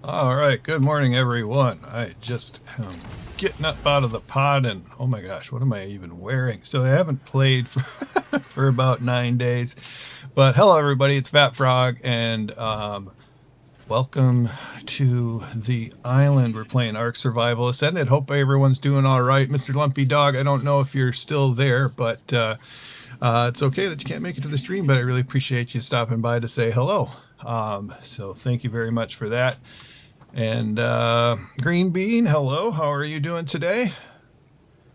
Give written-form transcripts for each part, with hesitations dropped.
All right, good morning, everyone. I just am getting up out of the pod, and oh my gosh, what am I even wearing? So I haven't played for, for about 9 days, but hello, everybody. It's Fat Frog, and welcome to the island. We're playing Ark Survival Ascended. Hope everyone's doing all right, Mr. Lumpy Dog. I don't know if you're still there, but it's okay that you can't make it to the stream, but I really appreciate you stopping by to say hello. So thank you very much for that. And Greenebean, hello. How are you doing today?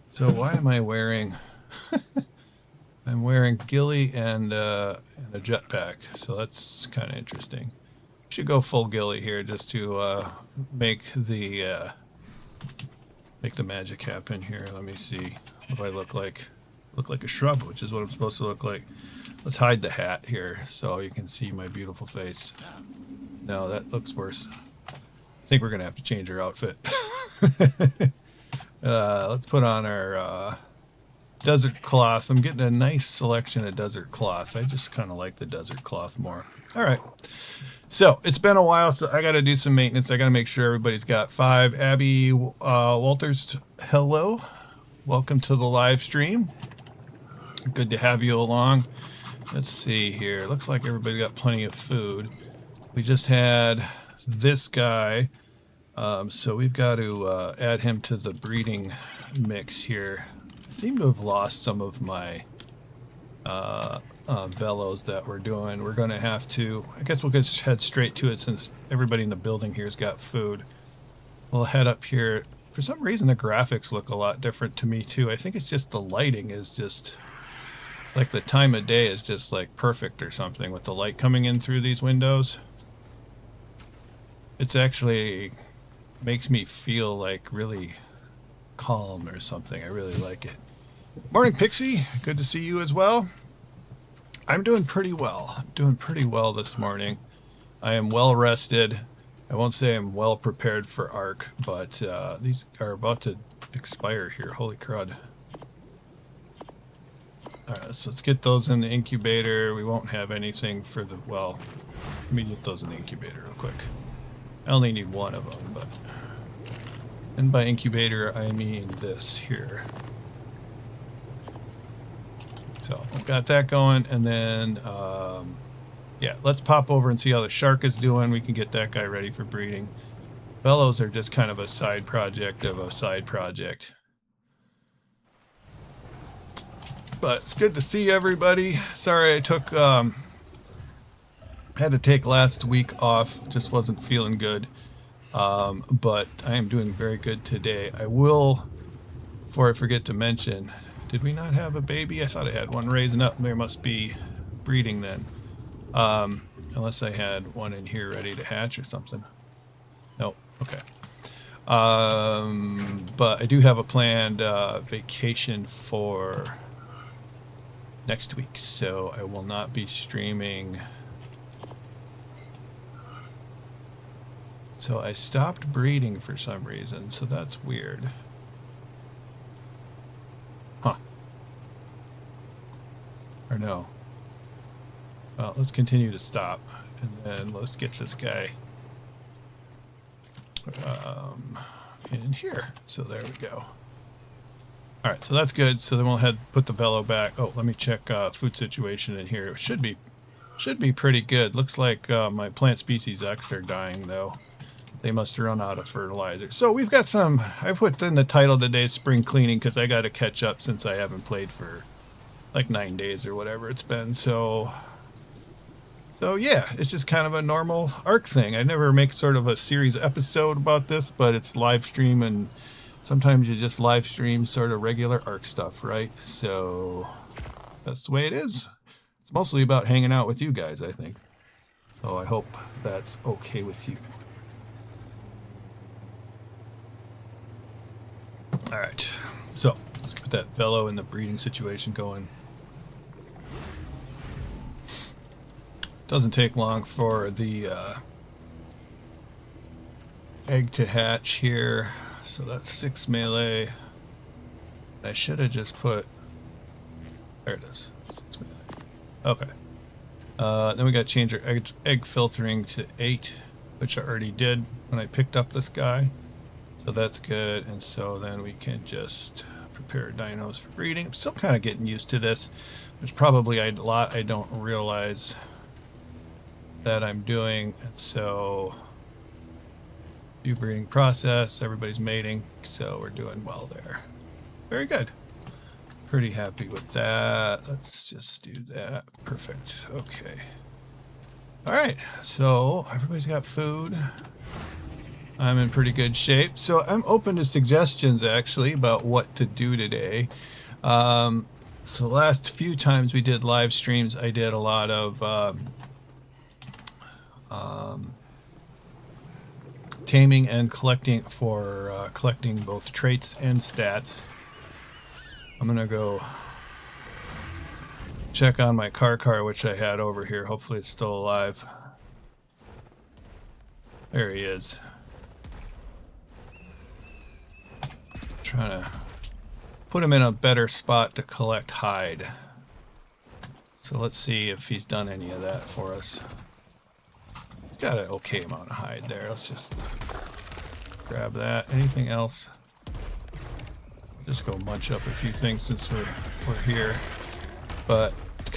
So why am I wearing? I'm wearing ghillie and a jetpack. So that's kind of interesting. Should go full ghillie here just to make the magic happen here. Let me see. What do I look like? Look like a shrub, which is what I'm supposed to look like. Let's hide the hat here so you can see my beautiful face. No, that looks worse. I think we're going to have to change our outfit. Let's put on our desert cloth. I'm getting a nice selection of desert cloth. I just kind of like the desert cloth more. All right. So it's been a while, so I got to do some maintenance. I got to make sure everybody's got 5. Abby Walters, hello. Welcome to the live stream. Good to have you along. Let's see here. Looks like everybody got plenty of food. We just had this guy, so we've got to add him to the breeding mix here. I seem to have lost some of my velos that we're doing. We're going to have to, I guess we'll just head straight to it since everybody in the building here's got food. We'll head up here. For some reason the graphics look a lot different to me too. I think it's just the lighting is just, like the time of day is just like perfect or something with the light coming in through these windows. It's actually makes me feel like really calm or something. I really like it. Morning, Pixie. Good to see you as well. I'm doing pretty well. I'm doing pretty well this morning. I am well rested. I won't say I'm well prepared for Ark, but these are about to expire here. Holy crud. All right, so let's get those in the incubator. We won't have anything for the, well, let me get those in the incubator real quick. I only need one of them, but, and by incubator, I mean this here. So I've got that going, and then, yeah, let's pop over and see how the shark is doing. We can get that guy ready for breeding. Fellows are just kind of a side project of a side project. But it's good to see everybody. Sorry I took, had to take last week off. Just wasn't feeling good. But I am doing very good today. I will, before I forget to mention, did we not have a baby? I thought I had one raising up. There must be breeding then. Unless I had one in here ready to hatch or something. Nope. Okay. But I do have a planned vacation for next week, so I will not be streaming. So I stopped breeding for some reason, so that's weird. Huh. Or no. Well, let's continue to stop, and then let's get this guy in here. So there we go. All right, so that's good. So then we'll put the velo back. Oh, let me check food situation in here. It should be pretty good. Looks like my plant species X are dying though. They must run out of fertilizer. So we've got some. I put in the title today, spring cleaning, because I got to catch up since I haven't played for like 9 days or whatever it's been. So yeah, it's just kind of a normal Ark thing. I never make sort of a series episode about this, but it's live stream, and sometimes you just live stream sort of regular Ark stuff, right? So that's the way it is. It's mostly about hanging out with you guys, I think. So I hope that's okay with you. All right, so let's get that velo and the breeding situation going. Doesn't take long for the egg to hatch here. So that's 6 melee. I should have just put, there it is. 6 melee. Okay. Then we got to change our egg filtering to 8. which I already did when I picked up this guy. So that's good. And so then we can just prepare dinos for breeding. I'm still kind of getting used to this. There's probably a lot I don't realize that I'm doing. And so new breeding process, everybody's mating, so we're doing well there. Very good. Pretty happy with that. Let's just do that. Perfect. Okay. All right. So everybody's got food. I'm in pretty good shape. So I'm open to suggestions actually about what to do today. So the last few times we did live streams, I did a lot of taming and collecting for collecting both traits and stats. I'm gonna go check on my car, which I had over here. Hopefully it's still alive. There he is. Trying to put him in a better spot to collect hide. So let's see if he's done any of that for us. He's got an okay amount of hide there. Let's just grab that. Anything else? Just go munch up a few things since we're here. But it's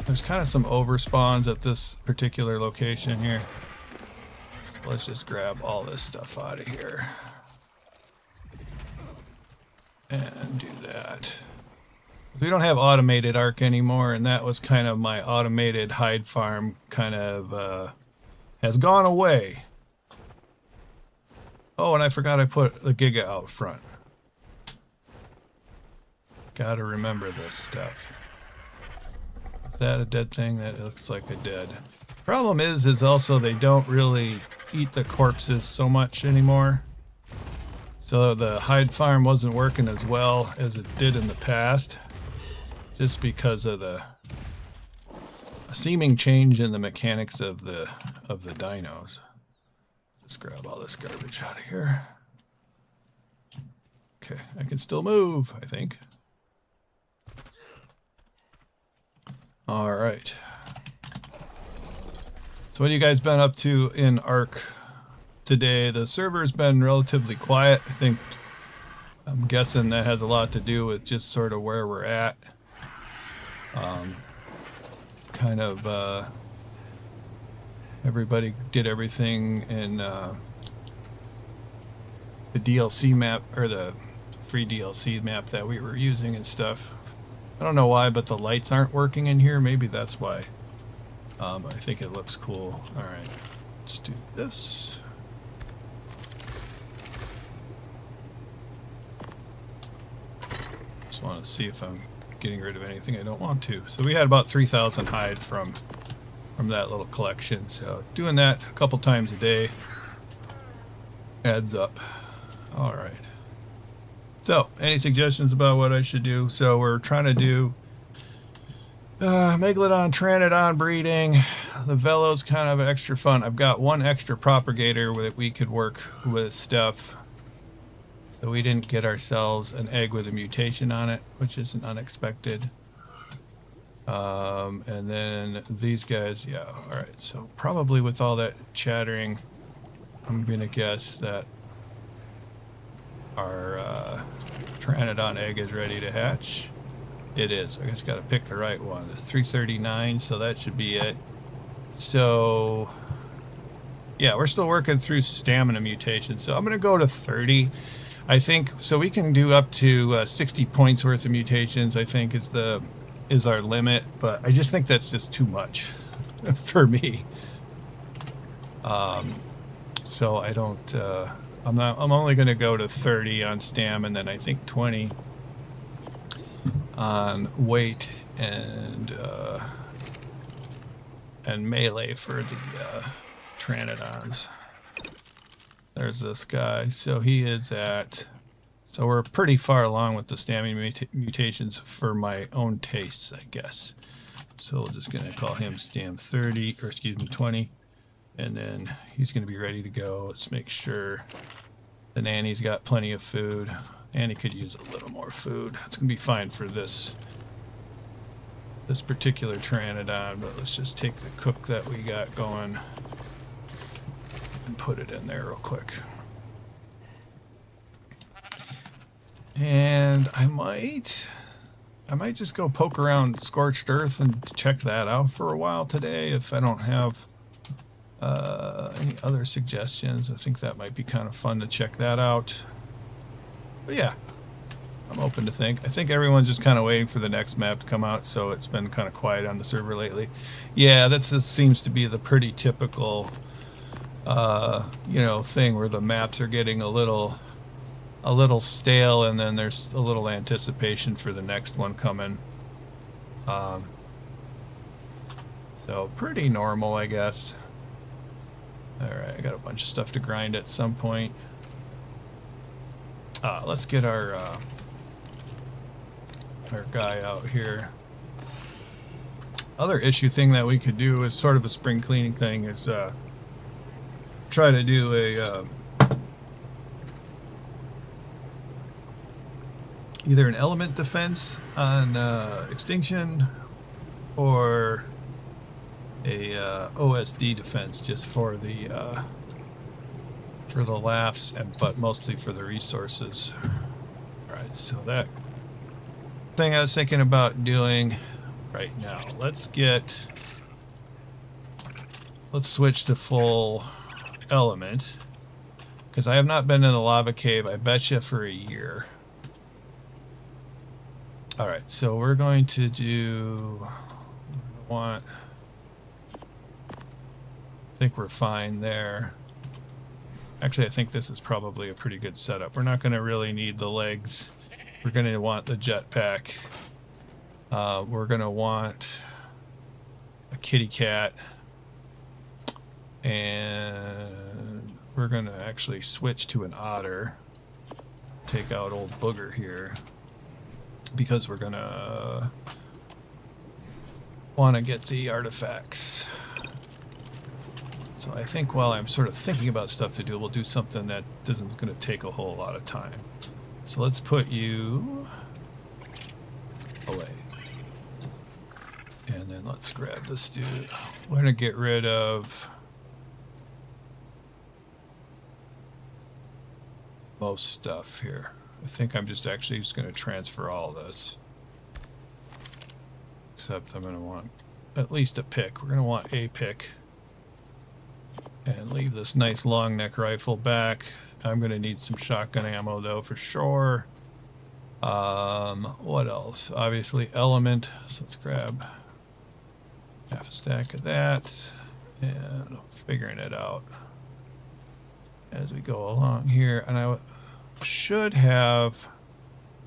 there's kind of some overspawns at this particular location here. So let's just grab all this stuff out of here. And do that. We don't have automated Ark anymore, and that was kind of my automated hide farm kind of has gone away. Oh, and I forgot I put the Giga out front. Gotta remember this stuff. Is that a dead thing? That looks like a dead. Problem is also they don't really eat the corpses so much anymore. So the hide farm wasn't working as well as it did in the past, just because of the seeming change in the mechanics of the dinos. Let's grab all this garbage out of here. Okay, I can still move, I think. All right. So what have you guys been up to in Ark today? The server's been relatively quiet. I'm guessing that has a lot to do with just sort of where we're at. Everybody did everything in the DLC map, or the free DLC map that we were using and stuff. I don't know why, but the lights aren't working in here. Maybe that's why. I think it looks cool. All right, let's do this. Just want to see if I'm getting rid of anything I don't want to. So we had about 3,000 hide from that little collection. So doing that a couple times a day adds up. All right. So any suggestions about what I should do? So we're trying to do Megalodon, Pteranodon breeding. The Velo's kind of extra fun. I've got one extra propagator that we could work with stuff. So we didn't get ourselves an egg with a mutation on it, which isn't unexpected. And then these guys, yeah, all right. So probably with all that chattering, I'm gonna guess that our Pteranodon egg is ready to hatch. It is. I just got to pick the right one. It's 339, so that should be it. So yeah, we're still working through stamina mutations. So I'm going to go to 30. I think so we can do up to 60 points worth of mutations, I think is our limit, but I just think that's just too much for me. So I don't I'm only going to go to 30 on stam, and then I think 20 on weight and melee for the Pteranodons. There's this guy. So he is at... So we're pretty far along with the stamina mutations for my own tastes, I guess. So we're just going to call him stam 30, or excuse me, 20. And then he's going to be ready to go. Let's make sure the nanny's got plenty of food. Annie could use a little more food. It's going to be fine for this particular Pteranodon, but let's just take the cook that we got going. and put it in there real quick. And I might just go poke around Scorched Earth and check that out for a while today if I don't have any other suggestions. I think that might be kind of fun to check that out. But yeah, I'm open to think. I think everyone's just kind of waiting for the next map to come out, so it's been kind of quiet on the server lately. Yeah, that seems to be the pretty typical, you know, thing where the maps are getting a little stale, and then there's a little anticipation for the next one coming. So pretty normal, I guess. Alright, I got a bunch of stuff to grind at some point. Let's get our guy out here. Other issue thing that we could do is sort of a spring cleaning thing is try to do a either an element defense on extinction or a OSD defense just for the laughs, but mostly for the resources. All right, so that thing I was thinking about doing right now. Let's switch to full element because I have not been in the lava cave, I bet you, for a year. All right, so we're going to do I think we're fine there. Actually, I think this is probably a pretty good setup. We're not going to really need the legs. We're going to want the jetpack. We're going to want a kitty cat. And we're going to actually switch to an otter. Take out old Booger here. Because we're going to want to get the artifacts. So I think while I'm sort of thinking about stuff to do, we'll do something that isn't going to take a whole lot of time. So let's put you away. And then let's grab this dude. We're going to get rid of most stuff here. I think I'm just actually just going to transfer all this. Except I'm going to want at least a pick. We're going to want a pick. And leave this nice long neck rifle back. I'm going to need some shotgun ammo though for sure. What else? Obviously element. So let's grab half a stack of that. And figuring it out as we go along here. And I should have,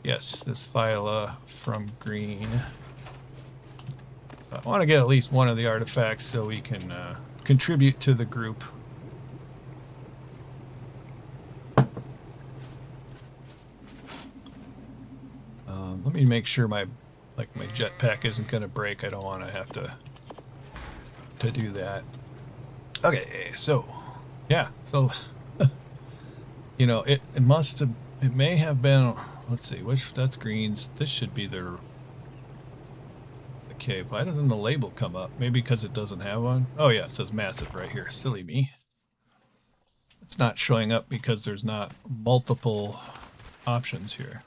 yes, this Thyla from Green. So I want to get at least one of the artifacts so we can contribute to the group. Let me make sure my jetpack isn't going to break. I don't want to have to do that. Okay, so yeah, so you know, it may have been, let's see, that's greens. This should be the cave. Why doesn't the label come up? Maybe because it doesn't have one. Oh yeah, it says massive right here. Silly me. It's not showing up because there's not multiple options here.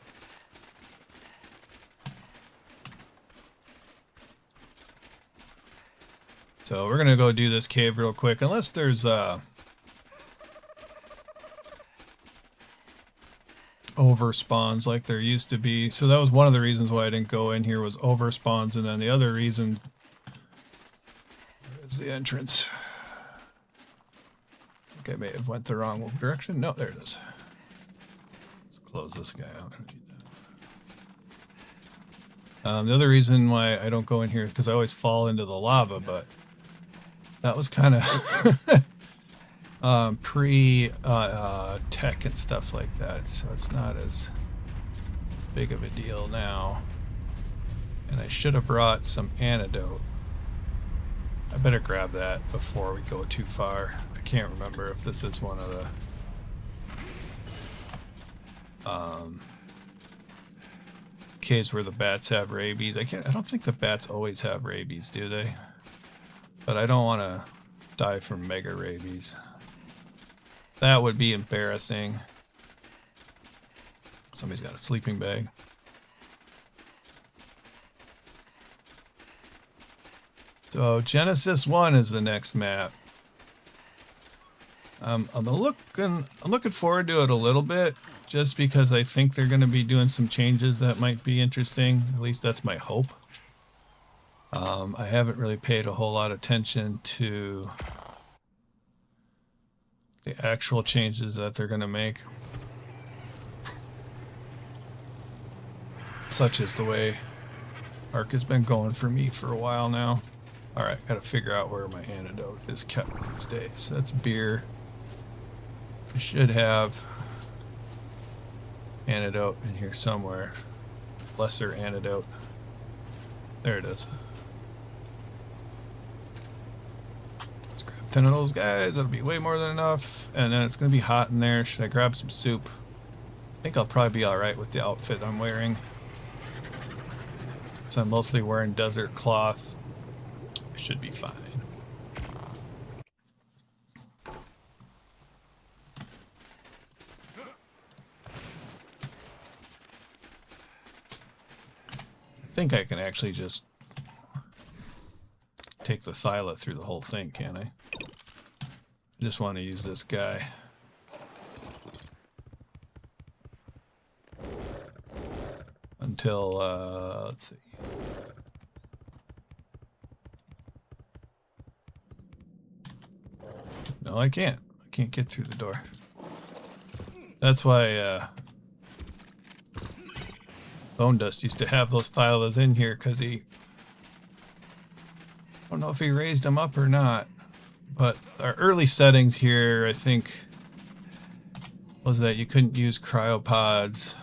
So we're gonna go do this cave real quick, unless there's over spawns like there used to be. So that was one of the reasons why I didn't go in here, was over spawns, and then the other reason is the entrance. I think I may have went the wrong direction. No, there it is. Let's close this guy out. The other reason why I don't go in here is because I always fall into the lava, but that was kind of pre-tech and stuff like that, so it's not as big of a deal now. And I should have brought some antidote. I better grab that before we go too far. I can't remember if this is one of the caves where the bats have rabies. I don't think the bats always have rabies, do they? But I don't want to die from mega rabies. That would be embarrassing. Somebody's got a sleeping bag. So Genesis 1 is the next map. I'm looking forward to it a little bit, just because I think they're going to be doing some changes that might be interesting. At least that's my hope. I haven't really paid a whole lot of attention to the actual changes that they're going to make, such as the way Ark has been going for me for a while now. All right, got to figure out where my antidote is kept these days. That's beer. I should have antidote in here somewhere. Lesser antidote. There it is. Let's grab 10 of those guys. That'll be way more than enough. And then it's going to be hot in there. Should I grab some soup? I think I'll probably be alright with the outfit I'm wearing. So I'm mostly wearing desert cloth. I should be fine. I think I can actually just take the Thyla through the whole thing, can't I? I just want to use this guy. Until, let's see. No, I can't. I can't get through the door. That's why, BBonedust used to have those Thylas in here, because I don't know if he raised them up or not, but our early settings here, I think, was that you couldn't use cryopods.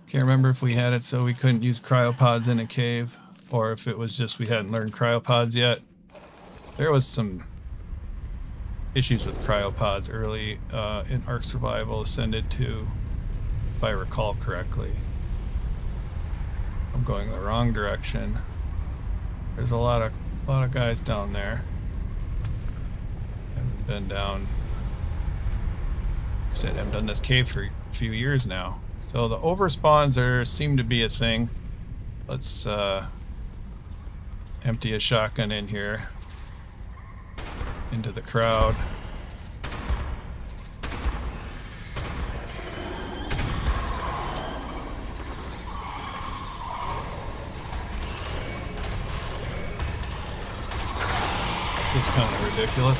Can't remember if we had it so we couldn't use cryopods in a cave, or if it was just we hadn't learned cryopods yet. There was some issues with cryopods early in Ark Survival Ascended 2. If I recall correctly. I'm going the wrong direction. There's a lot of guys down there. Haven't been down. Like I said, I haven't done this cave for a few years now. So the overspawns seem to be a thing. Let's empty a shotgun in here into the crowd. This is kind of ridiculous.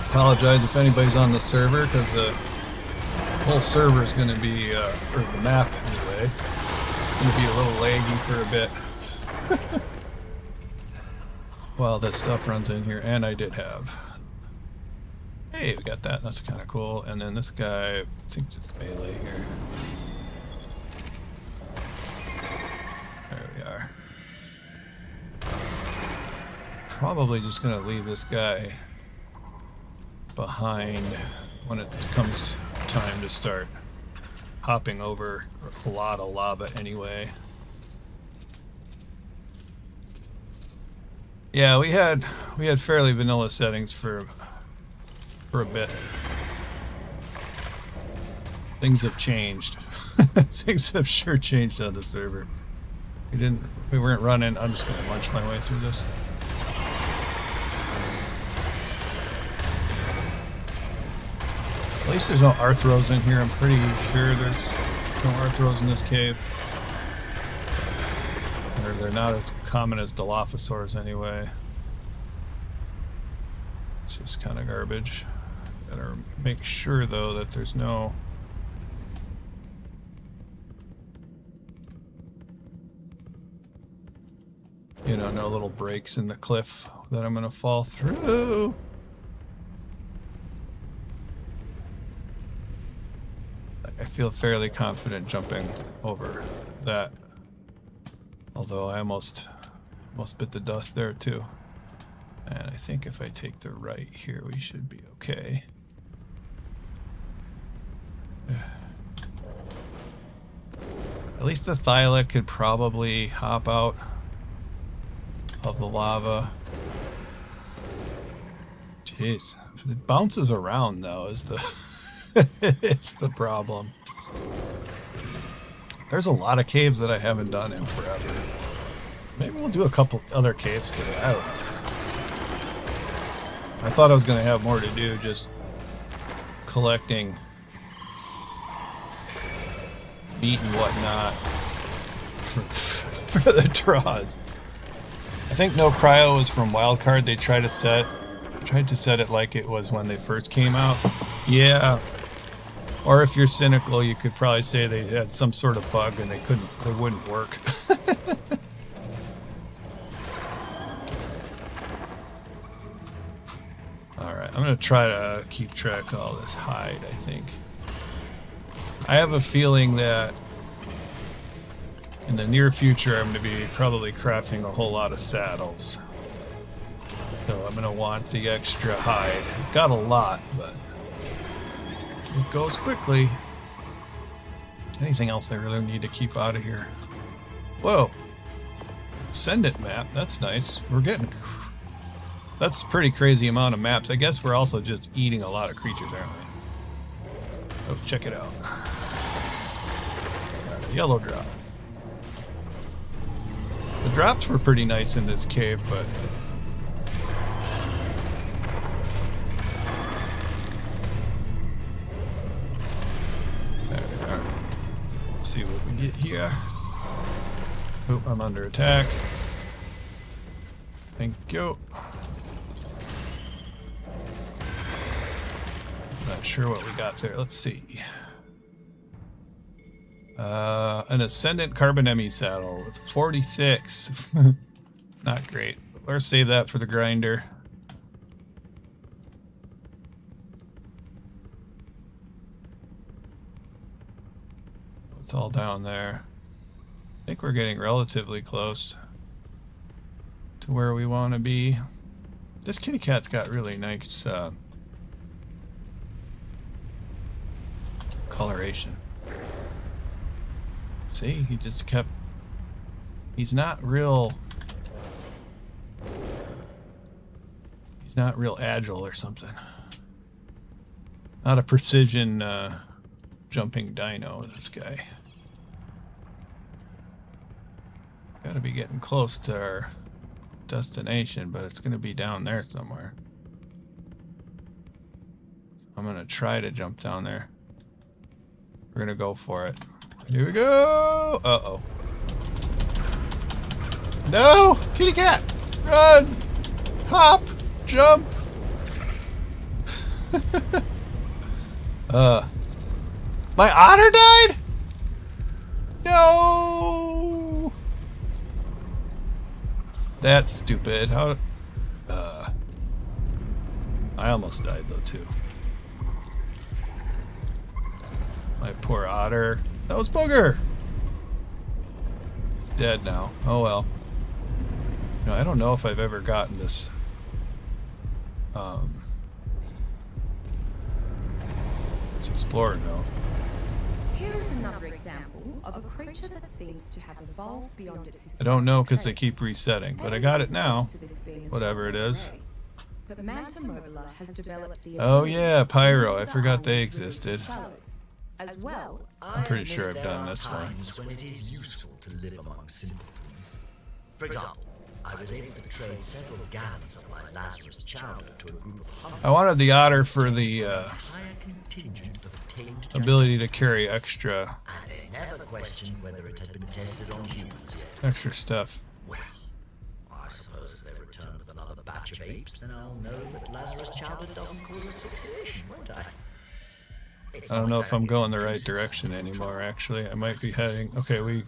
Apologize if anybody's on the server, because the whole server is going to be, or the map anyway, going to be a little laggy for a bit. While this stuff runs in here, and I did have. Hey, we got that. That's kind of cool. And then this guy, I think it's melee here. There we are. Probably just gonna leave this guy behind when it comes time to start hopping over a lot of lava anyway. Yeah, we had fairly vanilla settings for a bit. Things have changed. Things have sure changed on the server. We weren't running. I'm just gonna munch my way through this. At least there's no Arthros in here. I'm pretty sure there's no Arthros in this cave. Or they're not as common as Dilophosaurs anyway. It's just kind of garbage. Gotta make sure though that there's no... You know, no little breaks in the cliff that I'm gonna fall through. I feel fairly confident jumping over that. Although I almost bit the dust there too. And I think if I take the right here, we should be okay. At least the Thyla could probably hop out of the lava. Jeez. It bounces around, though, is the it's the problem. There's a lot of caves that I haven't done in forever. Maybe we'll do a couple other caves today. I don't know. I thought I was going to have more to do just collecting meat and whatnot for the draws. I think no cryo was from Wildcard. They tried to set it like it was when they first came out. Yeah. Or if you're cynical, you could probably say they had some sort of bug and it wouldn't work. Alright, I'm going to try to keep track of all this hide, I think. I have a feeling that in the near future I'm going to be probably crafting a whole lot of saddles. So I'm going to want the extra hide. I've got a lot, but it goes quickly. Anything else I really need to keep out of here? Whoa! Ascended map, that's nice. We're getting... That's a pretty crazy amount of maps. I guess we're also just eating a lot of creatures, aren't we? Oh, check it out. Got a yellow drop. The drops were pretty nice in this cave, but... There they are. Let's see what we get here. Oh, I'm under attack. Thank you. Not sure what we got there. Let's see. An Ascendant Carbon Emmy saddle with 46. Not great. Or save that for the grinder. It's all down there. I think we're getting relatively close to where we want to be. This kitty cat's got really nice coloration. See, he just kept... He's not real agile or something. Not a precision jumping dino, this guy. Gotta be getting close to our destination, but it's gonna be down there somewhere. I'm gonna try to jump down there. We're gonna go for it. Here we go! Uh-oh. No! Kitty cat! Run! Hop! Jump! My otter died? No! That's stupid. How... I almost died though too. My poor otter. That was Booger! He's dead now. Oh well. You know, I don't know if I've ever gotten this. Let's explore now. Here is another example of a creature that seems to have evolved beyond its I don't know because they keep resetting, but I got it now. Whatever it is. But Manta Mobula has developed the Oh yeah, Pyro. I forgot they existed. As well, I'm pretty sure I've done this one. When it is useful to live among simpletons. For example, I was able to trade several gallons of my Lazarus chowder to a group of hunters. I wanted the otter for the Entire contingent of tamed ability to carry extra and they never questioned whether it had been tested on humans yet. extra stuff. Well, I suppose if they return with another batch of apes, then I'll know that Lazarus chowder doesn't cause asphyxiation, won't I? I don't know if I'm going the right direction anymore, actually. I might be heading... Okay, we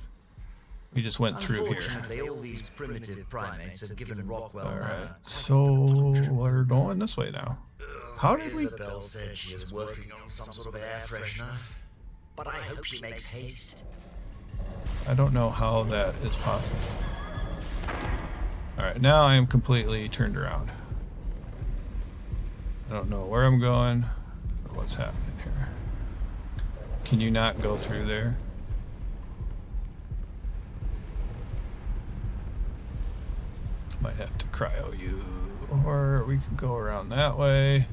just went through here. Unfortunately, all these primitive primates have given Rockwell Alright, so we're going this way now. How did we... Isabel said she is working on some sort of air freshener, but I hope she makes haste. I don't know how that is possible. Alright, now I am completely turned around. I don't know where I'm going or what's happening here. Can you not go through there? Might have to cryo you, or we can go around that way.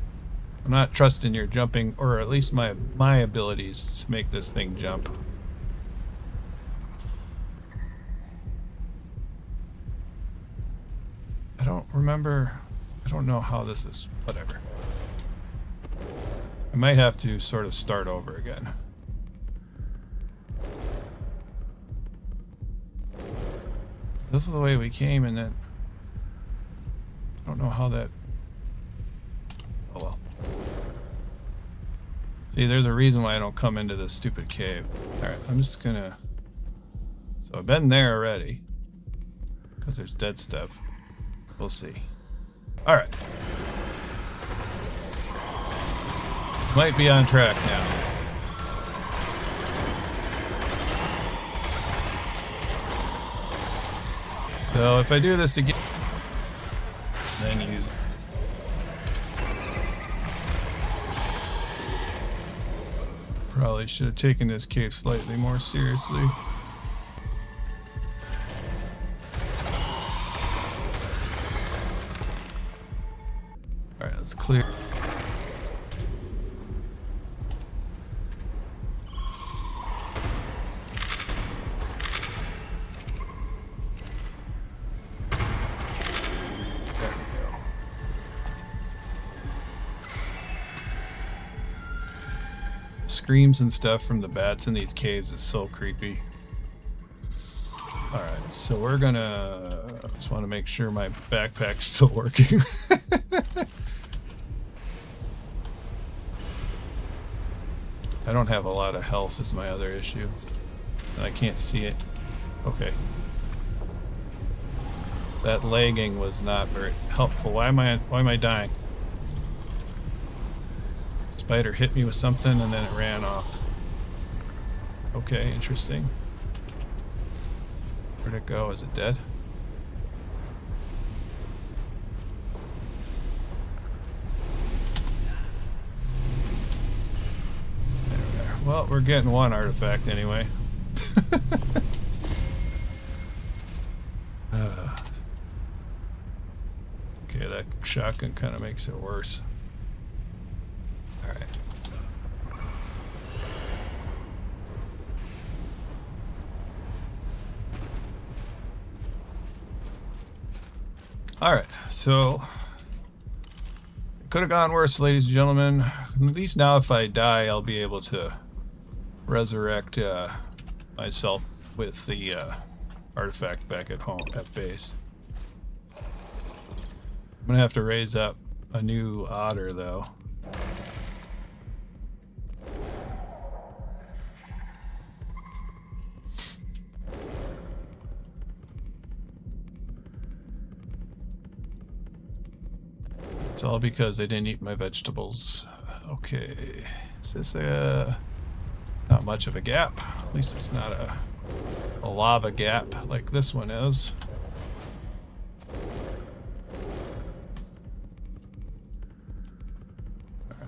I'm not trusting your jumping, or at least my abilities to make this thing jump. I don't remember. I don't know how this is. Whatever. I might have to sort of start over again. This is the way we came, and then I don't know how that. Oh well. See, there's a reason why I don't come into this stupid cave. Alright, I'm just gonna... So I've been there already. Because there's dead stuff. We'll see. Alright. Might be on track now. So if I do this again, then you... Probably should have taken this cave slightly more seriously. Alright, let's clear. Screams and stuff from the bats in these caves is so creepy. Alright, so we're gonna... just want to make sure my backpack's still working. I don't have a lot of health is my other issue. And I can't see it. Okay. That lagging was not very helpful. Why am I dying? Spider hit me with something and then it ran off. Okay, interesting. Where'd it go? Is it dead? There. Well, we're getting one artifact anyway. Okay, that shotgun kind of makes it worse. Alright. Alright, so it could have gone worse, ladies and gentlemen. At least now if I die, I'll be able to resurrect myself with the artifact back at home, at base. I'm gonna have to raise up a new otter though. It's all because I didn't eat my vegetables. Okay, is this it's not much of a gap. At least it's not a lava gap like this one is.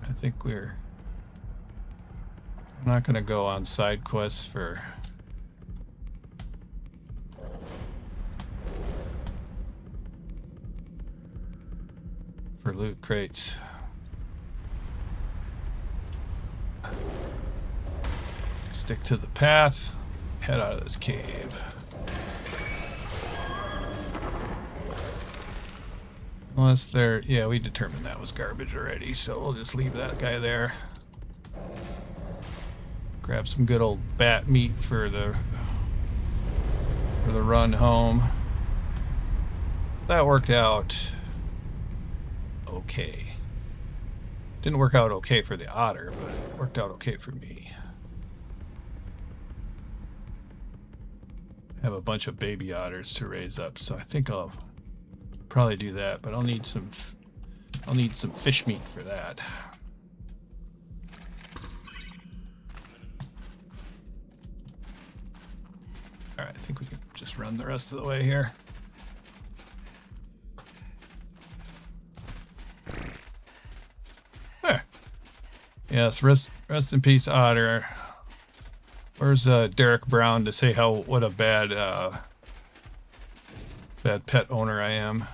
I think I'm not gonna go on side quests for loot crates. Stick to the path, head out of this cave. Unless they're, yeah, we determined that was garbage already, so we'll just leave that guy there. Grab some good old bat meat for the run home. That worked out okay. Didn't work out okay for the otter, but it worked out okay for me. I have a bunch of baby otters to raise up, so I think I'll probably do that, but I'll need some fish meat for that. All right, I think we can just run the rest of the way here. There. Yes, rest in peace, otter. Where's Derek Brown to say what a bad bad pet owner I am.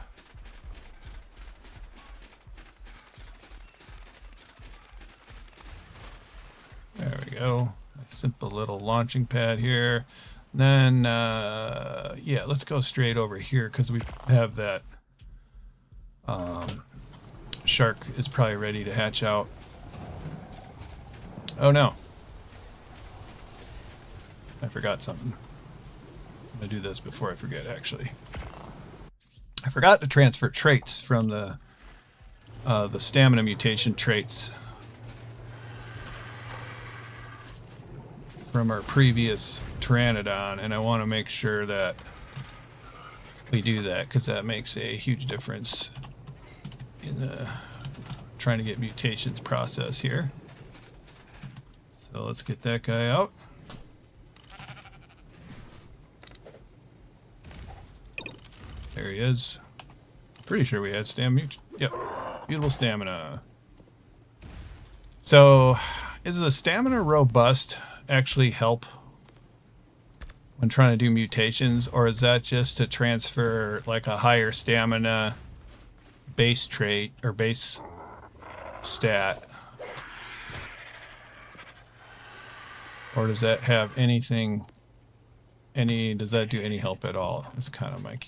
There we go. A simple little launching pad here. And then, yeah, let's go straight over here because we have that shark is probably ready to hatch out. Oh no. I forgot something. I'm going to do this before I forget, actually. I forgot to transfer traits from the stamina mutation traits from our previous Pteranodon, and I want to make sure that we do that because that makes a huge difference in the trying to get mutations process here. So let's get that guy out. There he is. Pretty sure we had stamina. Yep, beautiful stamina. So, is the stamina robust actually help when trying to do mutations, or is that just to transfer like a higher stamina base trait or base stat, or does that have anything? Does that do any help at all? That's kind of my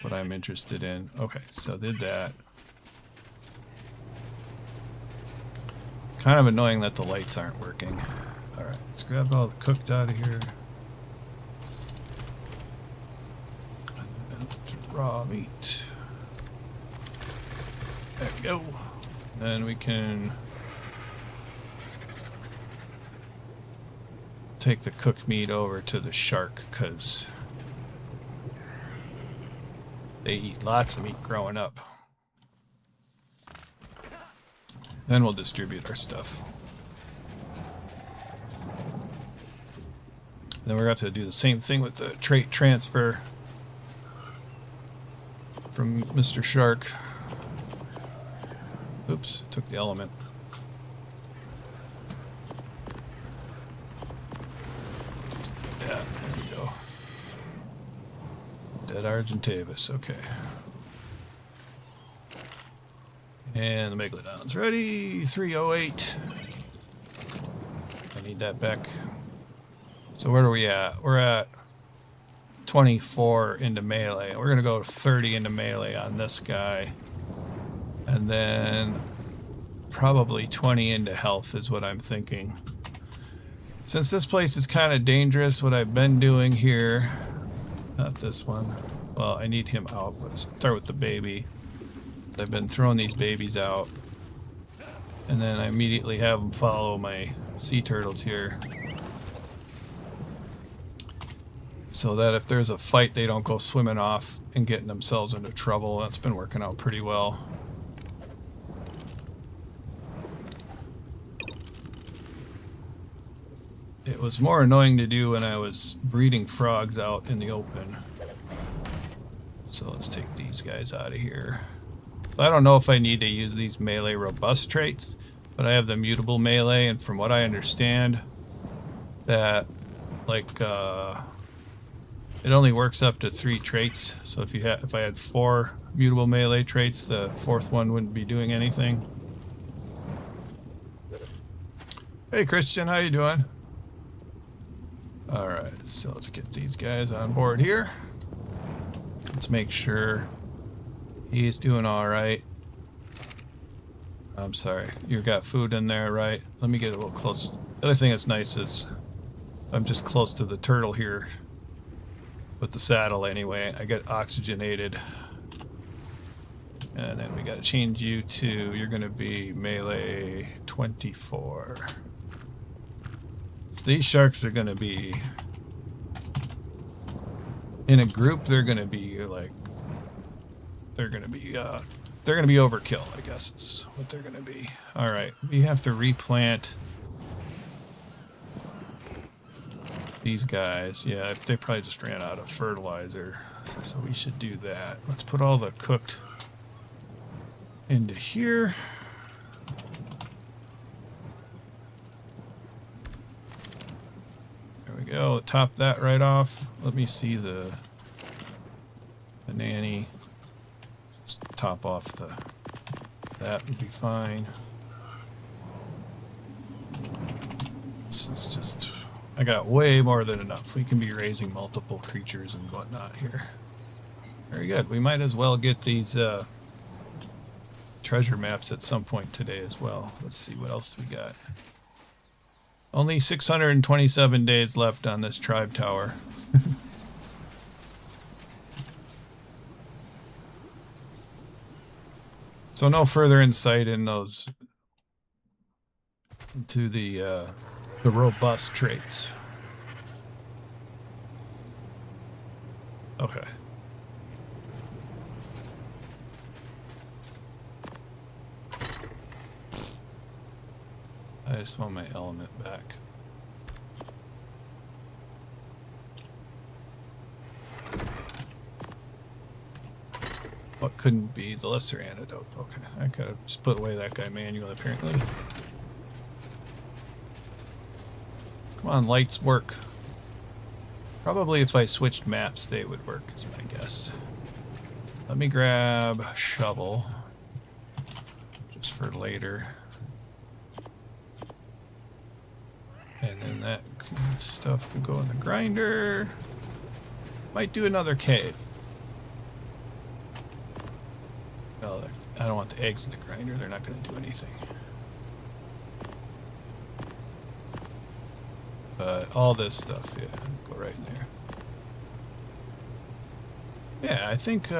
what I'm interested in. Okay, so did that. Kind of annoying that the lights aren't working. All right, let's grab all the cooked out of here. And raw meat. There we go. Then we can take the cooked meat over to the shark because they eat lots of meat growing up. Then we'll distribute our stuff. Then we're going to have to do the same thing with the trait transfer from Mr. Shark. Oops, took the element. Yeah, there we go. Dead Argentavis, okay. And the Megalodon's ready. 308. I need that back. So where are we at? We're at 24 into melee. We're going to go 30 into melee on this guy. And then probably 20 into health is what I'm thinking. Since this place is kind of dangerous, what I've been doing here... Not this one. Well, I need him out. Let's start with the baby. I've been throwing these babies out. And then I immediately have them follow my sea turtles here. So that if there's a fight, they don't go swimming off and getting themselves into trouble. That's been working out pretty well. It was more annoying to do when I was breeding frogs out in the open. So let's take these guys out of here. So I don't know if I need to use these melee robust traits, but I have the mutable melee, and from what I understand, that like it only works up to 3 traits. So if I had 4 mutable melee traits, the 4th one wouldn't be doing anything. Hey Christian, how you doing? All right, so let's get these guys on board here. Let's make sure he's doing all right. I'm sorry, you got food in there, right? Let me get a little close. The other thing that's nice is I'm just close to the turtle here with the saddle anyway. I get oxygenated. And then we got to change you to, you're going to be melee 24. So these sharks are going to be, in a group, they're going to be like, they're going to be overkill, I guess is what they're going to be. All right, we have to replant these guys. Yeah, they probably just ran out of fertilizer, so we should do that. Let's put all the cooked into here. There we go. Top that right off. Let me see the the nanny. Just top off the... That would be fine. This is just... I got way more than enough. We can be raising multiple creatures and whatnot here. Very good. We might as well get these treasure maps at some point today as well. Let's see what else we got. Only 627 days left on this tribe tower. So no further insight in those into the robust traits. Okay. I just want my element back. What couldn't be the lesser antidote? Okay, I gotta just put away that guy manually apparently. Come on, lights work. Probably if I switched maps they would work is my guess. Let me grab a shovel just for later. And then that stuff can go in the grinder. Might do another cave. Well, I don't want the eggs in the grinder. They're not going to do anything. But all this stuff, yeah, go right in there. Yeah, I think...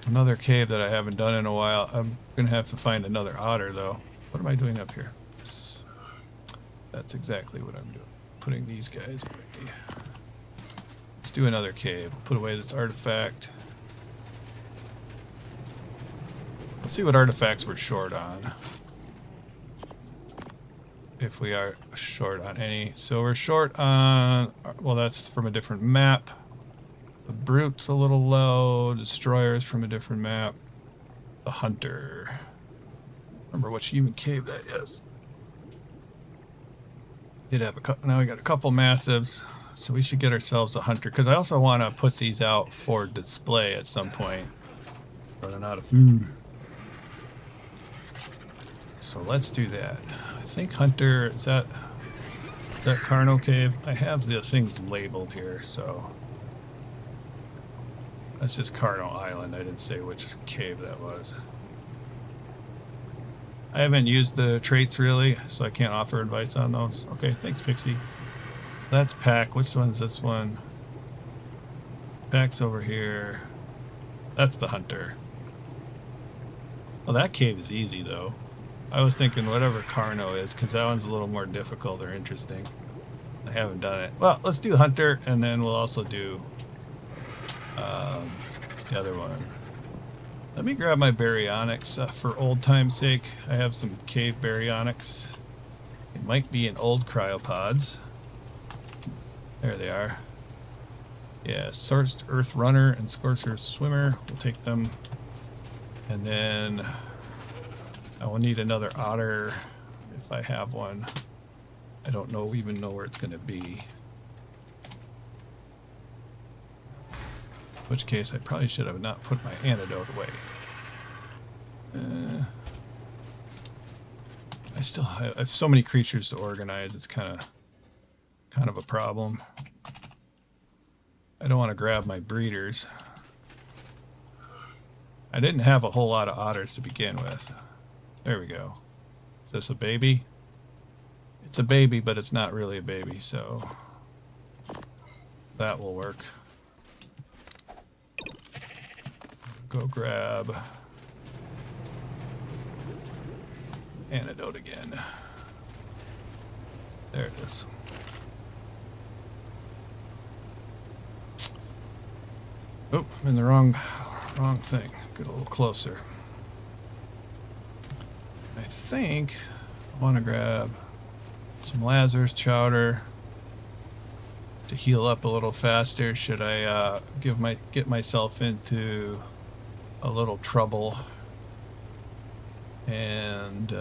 another cave that I haven't done in a while. I'm going to have to find another otter, though. What am I doing up here? That's exactly what I'm doing. Putting these guys away. Let's do another cave. Put away this artifact. Let's see what artifacts we're short on. If we are short on any. So we're short on... Well, that's from a different map. The Brute's a little low. Destroyer's from a different map. The Hunter. Remember which even cave that is. Did have a now we got a couple massives, so we should get ourselves a Hunter. Because I also want to put these out for display at some point. Running out of food. So let's do that. I think Hunter is that Carno cave. I have the things labeled here, so. That's just Carno Island. I didn't say which cave that was. I haven't used the traits really, so I can't offer advice on those. Okay, thanks, Pixie. That's Pack. Which one's this one? Pack's over here. That's the Hunter. Well, that cave is easy, though. I was thinking whatever Carno is, because that one's a little more difficult or interesting. I haven't done it. Well, let's do Hunter, and then we'll also do... the other one. Let me grab my baryonyx for old time's sake. I have some cave baryonyx. It might be in old cryopods. There they are. Yeah, Sourced Earth Runner and Scorched Earth Swimmer. We'll take them. And then I will need another otter if I have one. I don't even know where it's going to be. In which case, I probably should have not put my antidote away. I still have so many creatures to organize. It's kind of a problem. I don't want to grab my breeders. I didn't have a whole lot of otters to begin with. There we go. Is this a baby? It's a baby, but it's not really a baby, so that will work. Go grab antidote again. There it is. Oh, I'm in the wrong thing. Get a little closer. I think I want to grab some Lazarus chowder to heal up a little faster. Should I get myself into a little trouble? And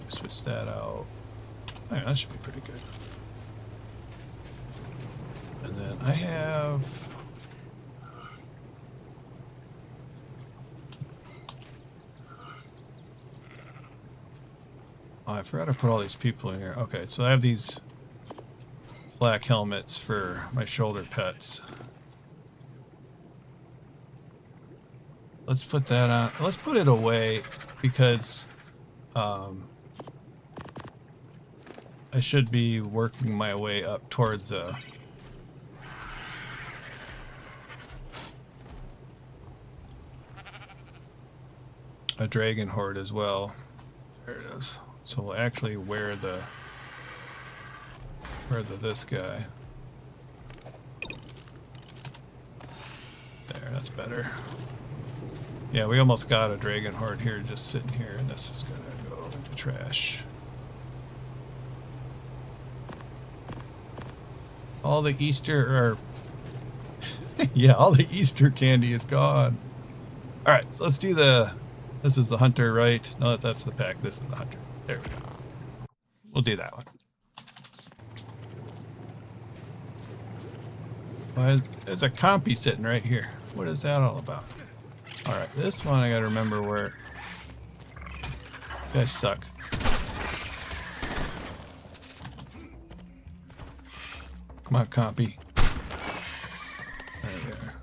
switch that out. Oh, yeah, that should be pretty good. And then I have... Oh, I forgot to put all these people in here. Okay, so I have these flak helmets for my shoulder pets. Let's put that on. Let's put it away because I should be working my way up towards a dragon horde as well. There it is. So we'll actually wear this guy. There, that's better. Yeah, we almost got a dragon horde here just sitting here, and this is gonna go into trash. All the Easter, yeah, all the Easter candy is gone. All right, so let's do this is the hunter, right? No, that's the pack. This is the hunter. There we go. We'll do that one. Well, there's a compy sitting right here. What is that all about? All right, this one I gotta remember where. You guys suck. Come on, compy. There.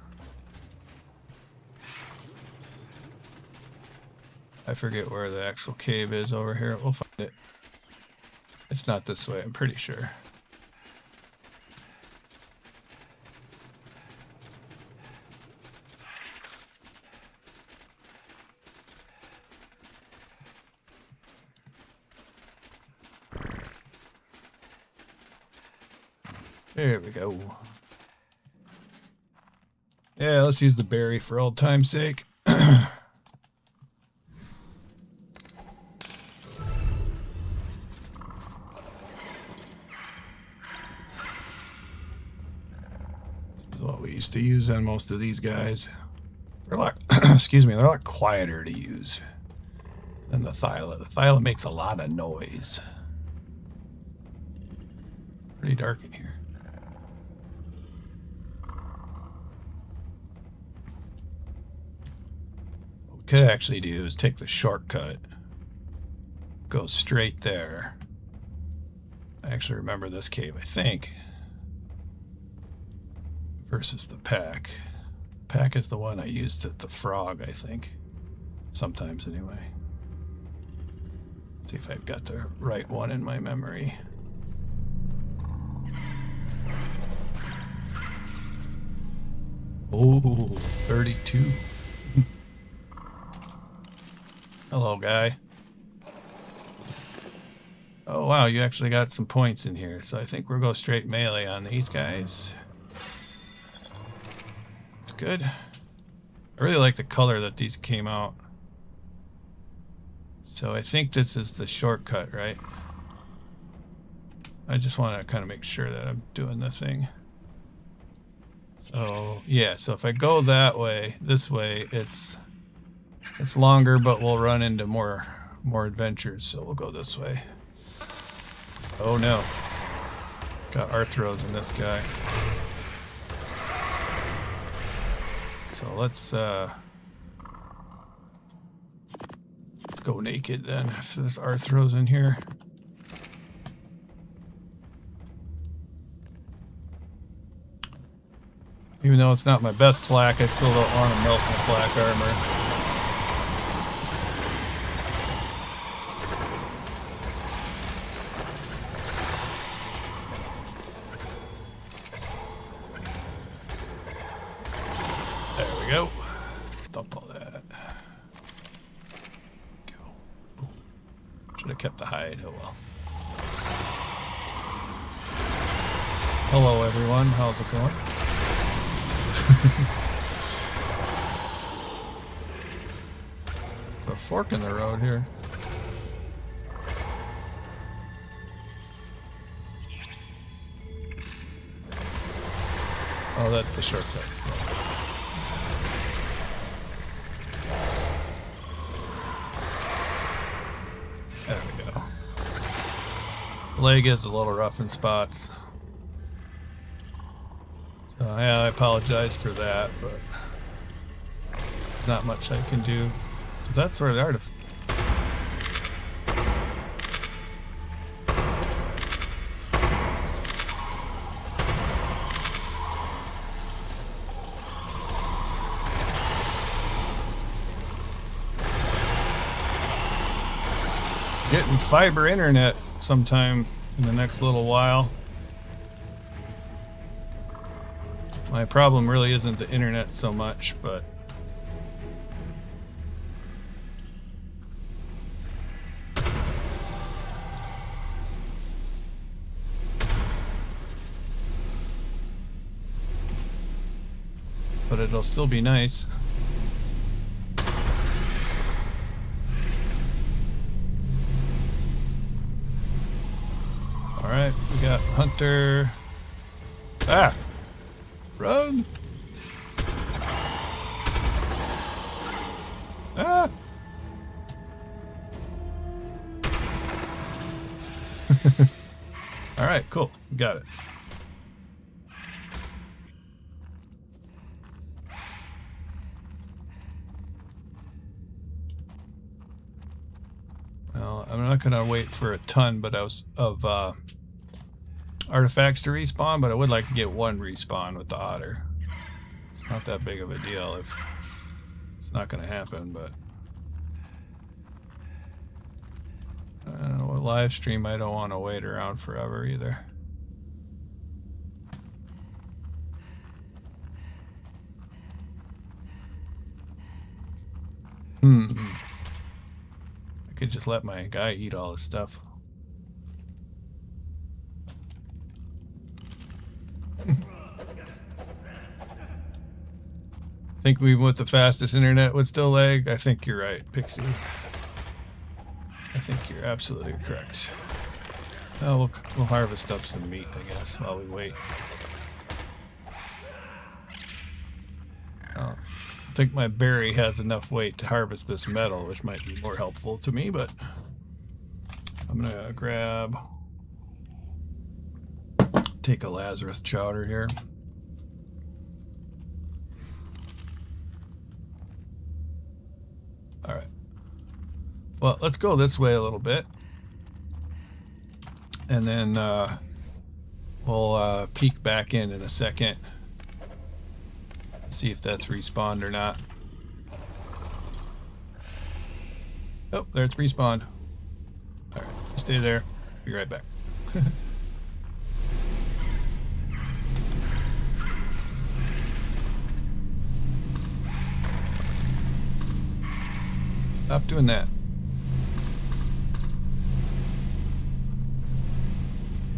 I forget where the actual cave is over here. We'll find it. It's not this way, I'm pretty sure. There we go. Yeah, let's use the berry for old time's sake. What we used to use on most of these guys. They're a lot, excuse me, they're a lot quieter to use than the Thyla. The Thyla makes a lot of noise. Pretty dark in here. What we could actually do is take the shortcut, go straight there. I actually remember this cave, I think. Versus the pack. Pack is the one I used at the frog, I think. Sometimes, anyway. See if I've got the right one in my memory. Oh, 32. Hello, guy. Oh, wow, you actually got some points in here. So I think we'll go straight melee on these guys. Good. I really like the color that these came out. So I think this is the shortcut, right? I just want to kind of make sure that I'm doing the thing. So yeah, so if I go that way, this way, it's longer, but we'll run into more adventures. So we'll go this way. Oh no, got Arthros in this guy. So let's go naked then, if this Arthros in here. Even though it's not my best flak, I still don't want to melt my flak armor. Kept the hide. Oh well. Hello everyone, how's it going? There's a fork in the road here. Oh, that's the shortcut. leg is a little rough in spots. So yeah, I apologize for that, but not much I can do. So that's where the artifact. Getting fiber internet sometime in the next little while. My problem really isn't the internet so much, but it'll still be nice. Alright, we got Hunter. Ah! Run! Ah! Alright, cool. Got it. Well, I'm not gonna wait for a ton, but artifacts to respawn, but I would like to get one respawn with the otter. It's not that big of a deal if it's not going to happen, but I don't know, with live stream I don't want to wait around forever either. I could just let my guy eat all his stuff. Think even with the fastest internet would still lag? I think you're right, Pixie. I think you're absolutely correct. Oh, we'll harvest up some meat, I guess, while we wait. Oh, I think my berry has enough weight to harvest this metal, which might be more helpful to me, but I'm gonna take a Lazarus chowder here. All right. Well, let's go this way a little bit, and then we'll peek back in a second, see if that's respawned or not. Oh, there it's respawned. All right, stay there. Be right back. Stop doing that.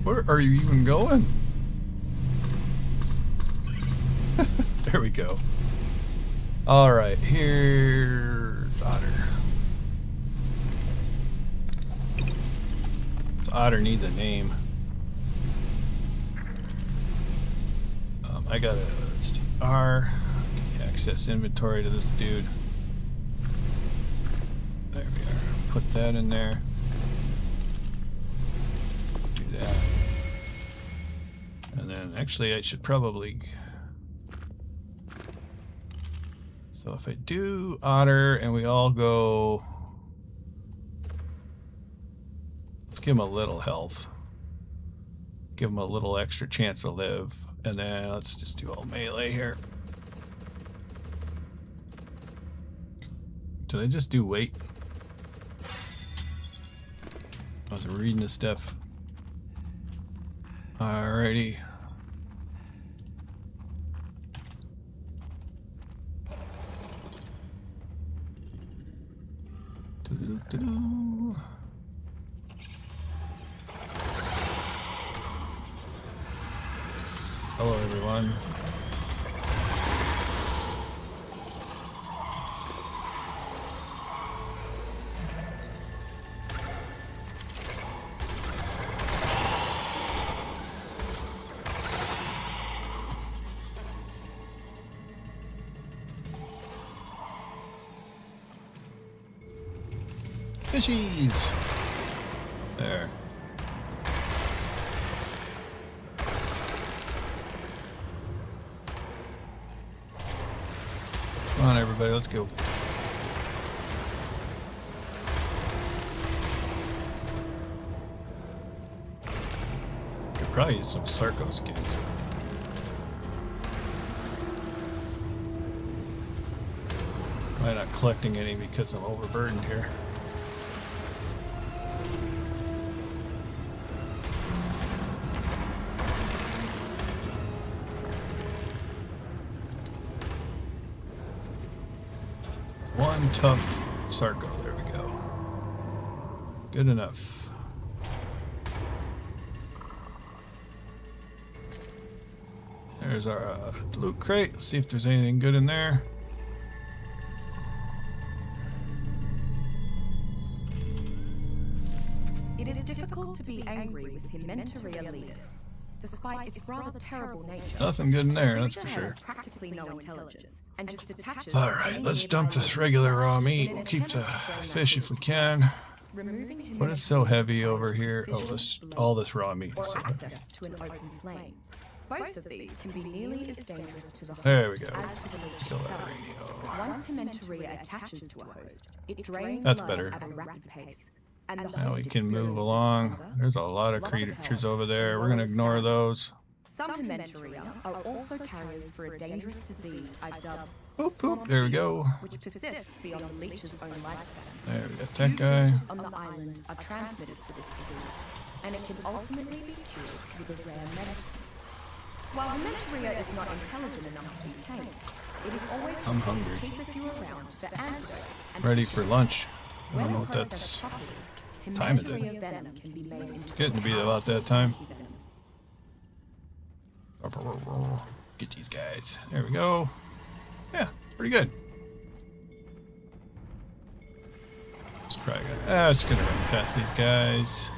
Where are you even going? There we go. All right, here's Otter. This Otter needs a name. I gotta R access inventory to this dude. There we are. Put that in there. Do that. And then actually I should probably... So if I do Otter and we all go... Let's give him a little health. Give him a little extra chance to live. And then let's just do all melee here. Did I just do weight? I wasn't reading this stuff. Alrighty. Doo-doo-doo-doo. Hello, everyone. Fishies! There. Come on, everybody, let's go. Could probably use some Sarco skins. Probably not collecting any because I'm overburdened here. One tough Sarco, there we go. Good enough. There's our loot crate. Let's see if there's anything good in there. It is difficult to be angry with Himmentoria leaders, despite its rather terrible nature. Nothing good in there, that's for Creature sure. has practically no intelligence, and just attaches. Alright, let's dump this regular raw meat. We'll keep the fish if we can. Removing What is so heavy over here? Oh, this, all this raw meat. or access to an open flame. Both of these can be nearly as dangerous to the host There we go. as to the leech Kill that itself. radio. Once Himmentoria attaches to a host, it drains That's blood better. at a rapid pace. And the Now host we can move experiences along. hunger, There's a lot of loss creatures health, over there. We're low gonna ignore stamina. those. Some Himmentoria are also carriers for a dangerous disease I dub Boop, boop. There we go. which persists beyond the leech's own lifespan. There we got Few that guy. creatures on the island are transmitters for this disease, and it can ultimately be cured with a rare medicine. While Himmentoria is not intelligent enough to be tamed, it is always I'm wisdom to hungry. keep a few around for antidotes and Ready for lunch. I when don't know what processed that's properly, time is it? Himmentoria venom can be made into getting to be about that time. anti-venom. Get these guys. There we go. Yeah, pretty good. It's probably gonna, it's gonna run past these guys.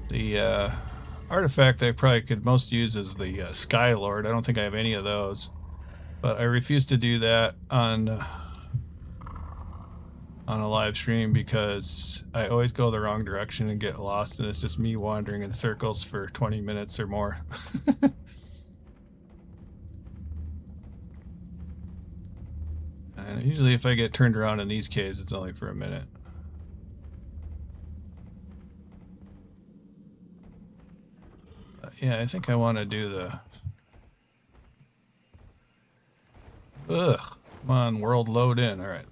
The artifact I probably could most use is the Sky Lord. I don't think I have any of those, but I refuse to do that on a live stream because I always go the wrong direction and get lost, and it's just me wandering in circles for 20 minutes or more. And usually if I get turned around in these caves, it's only for a minute. Yeah, I think I want to do the... Ugh. Come on, world load in. All right.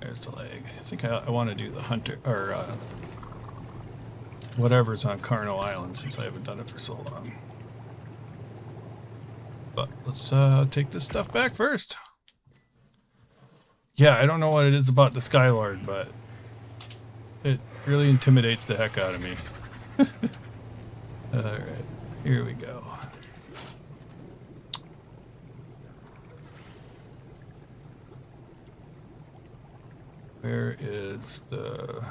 There's the leg. I think I want to do the hunter, or whatever's on Carno Island, since I haven't done it for so long. But let's take this stuff back first. Yeah, I don't know what it is about the Skylord, but it really intimidates the heck out of me. Alright, here we go. Where is the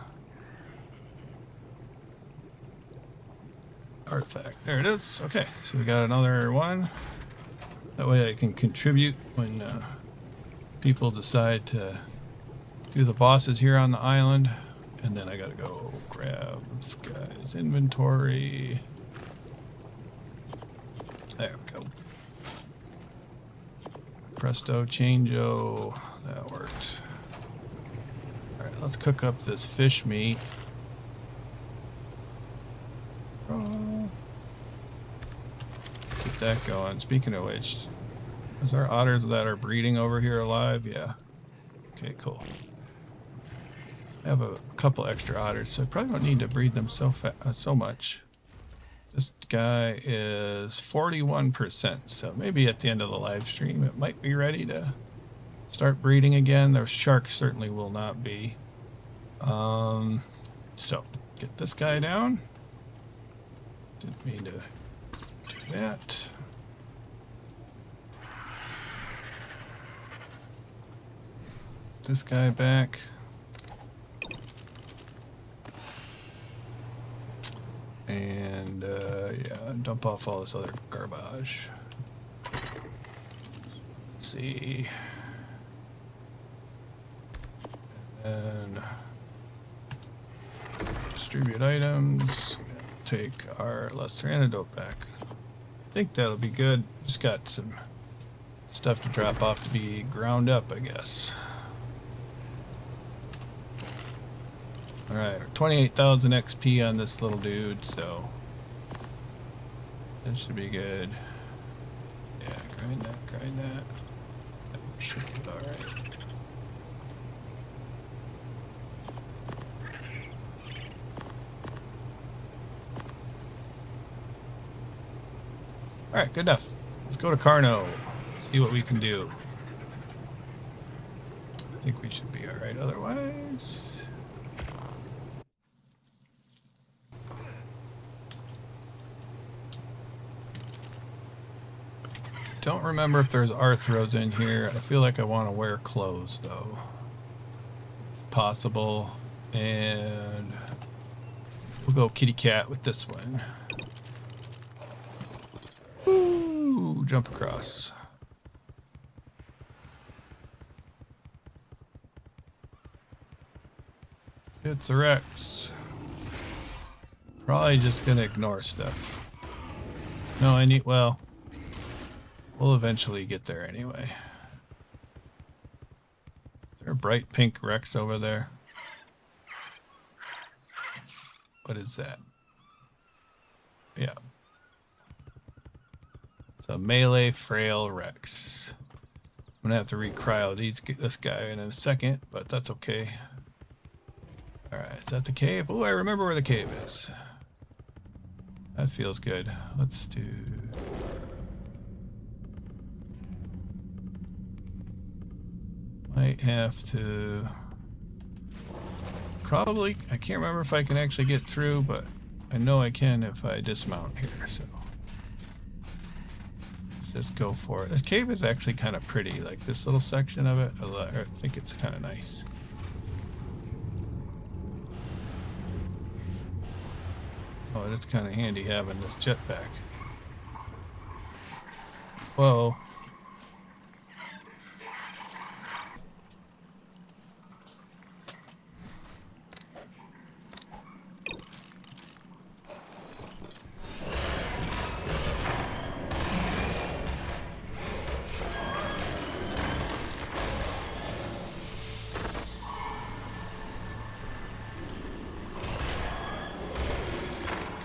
artifact? There it is. Okay, so we got another one. That way I can contribute when people decide to do the bosses here on the island. And then I gotta go grab this guy's inventory. There we go. Presto, changeo. That worked. Alright, let's cook up this fish meat. Oh. Keep that going. Speaking of which, is our otters that are breeding over here alive? Yeah. Okay, cool. I have a couple extra otters, so I probably don't need to breed them so much. This guy is 41%, so maybe at the end of the live stream it might be ready to start breeding again. Those sharks certainly will not be. So get this guy down. Didn't mean to do that. This guy back. And yeah, dump off all this other garbage. Let's see. And distribute items. take our lesser antidote back. I think that'll be good. Just got some stuff to drop off to be ground up, I guess. Alright, 28,000 XP on this little dude, so that should be good. Yeah, grind that, grind that. That should be alright. Alright, good enough. Let's go to Carno. See what we can do. I think we should be alright otherwise. Don't remember if there's arthros in here. I feel like I want to wear clothes though. If possible. And we'll go kitty cat with this one. Ooh, jump across. It's a Rex. Probably just gonna ignore stuff. No, I need, well, we'll eventually get there anyway. Is there a bright pink Rex over there? What is that? Yeah. It's a melee frail Rex. I'm gonna have to recryo this guy in a second, but that's okay. Alright, is that the cave? Oh, I remember where the cave is. That feels good. Let's do... Might have to... Probably, I can't remember if I can actually get through, but I know I can if I dismount here, so... Just go for it. This cave is actually kind of pretty, like this little section of it, I think it's kind of nice. Oh, it's kind of handy having this jetpack. Whoa.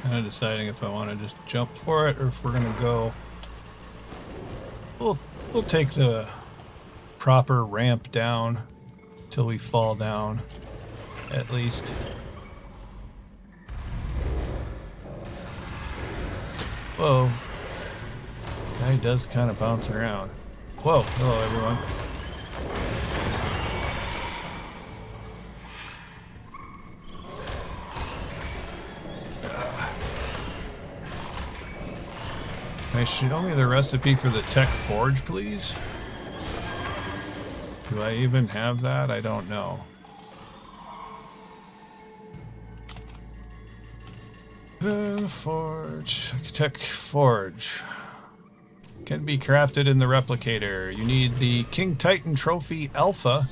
Kind of deciding if I want to just jump for it or if we're gonna go. We'll take the proper ramp down till we fall down, at least. Whoa, guy does kind of bounce around. Whoa, hello everyone. Show me the recipe for the tech forge, please. Do I even have that? I don't know. The forge, tech forge can be crafted in the replicator. You need the King Titan Trophy Alpha,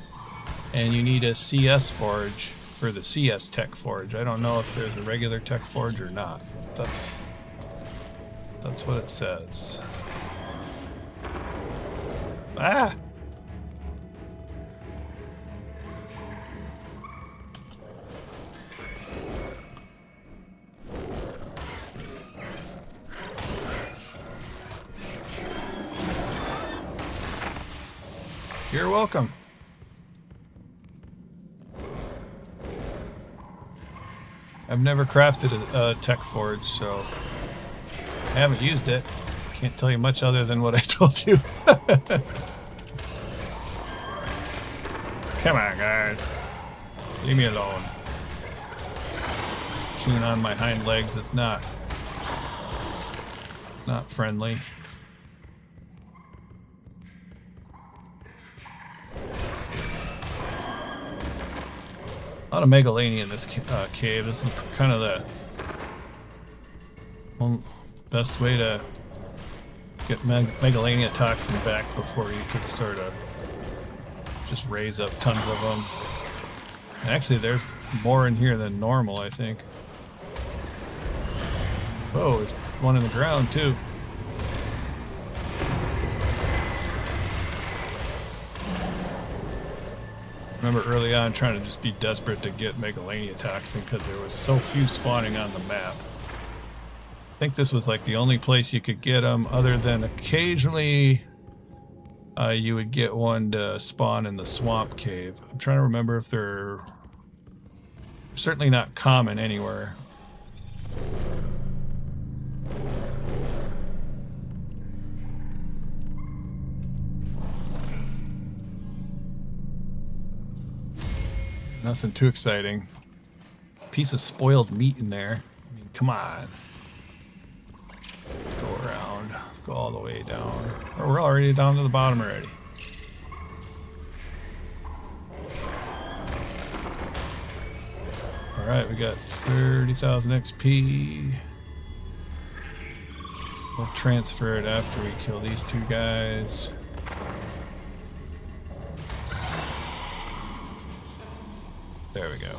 and you need a CS forge for the CS tech forge. I don't know if there's a regular tech forge or not. That's what it says. Ah! You're welcome. I've never crafted a tech forge, so I haven't used it. Can't tell you much other than what I told you. Come on, guys. Leave me alone. Chewing on my hind legs is not friendly. A lot of megalania in this cave. This is kind of the best way to get megalania toxin back before you could sort of just raise up tons of them. And actually, there's more in here than normal, I think. Oh, there's one in the ground too. Remember early on trying to just be desperate to get Megalania toxin because there was so few spawning on the map. I think this was like the only place you could get them, other than occasionally you would get one to spawn in the swamp cave. I'm trying to remember if they're certainly not common anywhere. Nothing too exciting. Piece of spoiled meat in there. I mean, come on. Let's go around. Let's go all the way down. Or we're already down to the bottom already. Alright, we got 30,000 XP. We'll transfer it after we kill these two guys. There we go.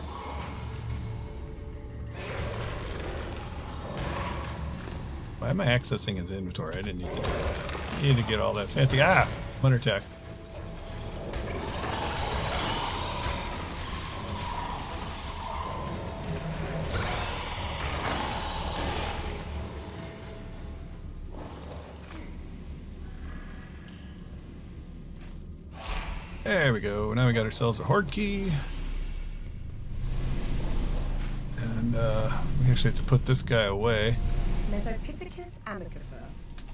Why am I accessing his inventory? I didn't need to do that. I need to get all that fancy. Ah! Hunter attack. There we go. Now we got ourselves a horde key. And we actually have to put this guy away. Mesopithecus amicifer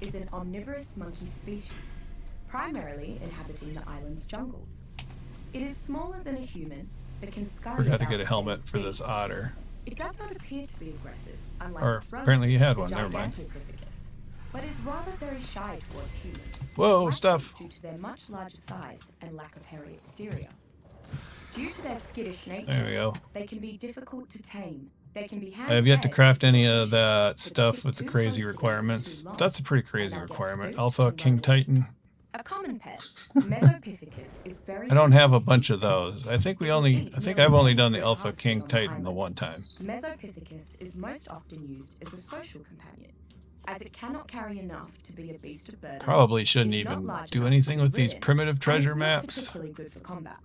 is an omnivorous monkey species, primarily inhabiting the island's jungles. It is smaller than a human, but can scurry. Forgot to about get a the helmet same for speed. this otter. It does not appear to be aggressive, unlike Or its apparently relative, you had the one, never mind. Gigantopithecus, but is rather very shy towards humans. Whoa, likely stuff. Due to their much larger size and lack of hairy exterior. Due to their skittish nature, There we go. they can be difficult to tame. They can be I have yet to hand-fed, craft any of but that stick stuff with the too crazy close together for requirements. too long, That's a pretty and crazy they'll get requirement. spooked Alpha and King run away. Titan. A common pet, Mesopithecus, is very. I don't have a handy to bunch of feed. those. I think It will eat I've nearly only any done the fruit Alpha harvested King on the Titan the island. one time. Mesopithecus is most often used as a social companion, as it cannot carry enough to be a beast of burden. Probably shouldn't It's not even large do enough anything to with be these ridden, primitive and treasure it's not maps. particularly good for combat.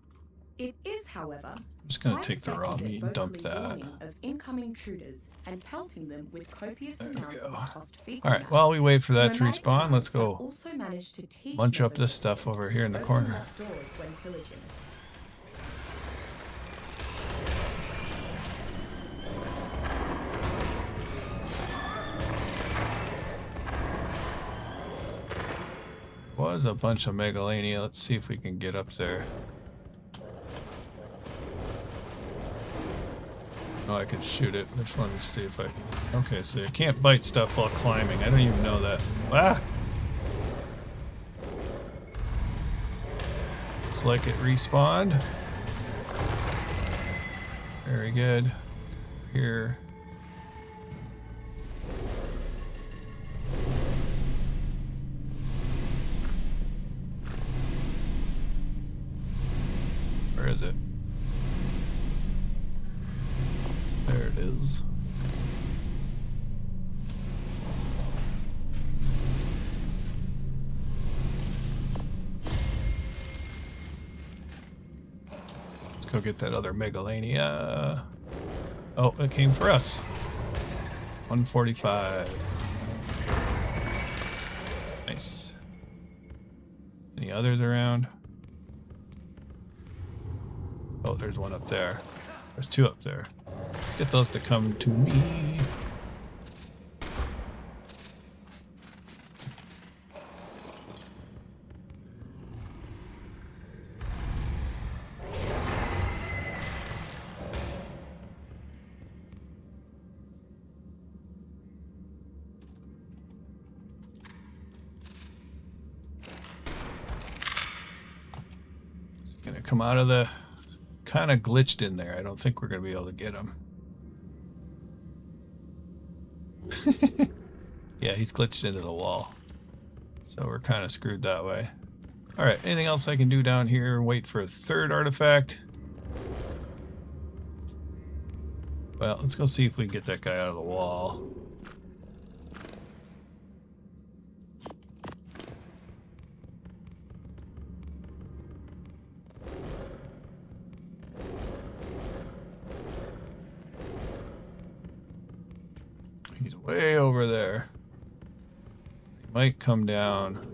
It is, however, I'm just gonna quite take the raw effective at meat and dump vocally that. warning of incoming intruders and pelting them with copious There we amounts go. of tossed fecal Alright, matter. while we wait for that to Nomadic respawn, let's tribes have go also managed to teach bunch up this Mesopithecus stuff over here in the to corner. open locked doors when pillaging. Was a bunch of Megalania. Let's see if we can get up there. Oh, I can shoot it. I just wanted to see if I can. Okay, so you can't bite stuff while climbing. I don't even know that. Ah! Looks like it respawned. Very good. Here. Where is it? There it is. Let's go get that other Megalania. Oh, it came for us. 145. Nice. Any others around? Oh, there's one up there. There's two up there. Let's get those to come to me. It's gonna come out of the... kind of glitched in there. I don't think we're going to be able to get him. Yeah, he's glitched into the wall. So we're kind of screwed that way. Alright, anything else I can do down here? Wait for a third artifact. Well, let's go see if we can get that guy out of the wall. way over there. He might come down.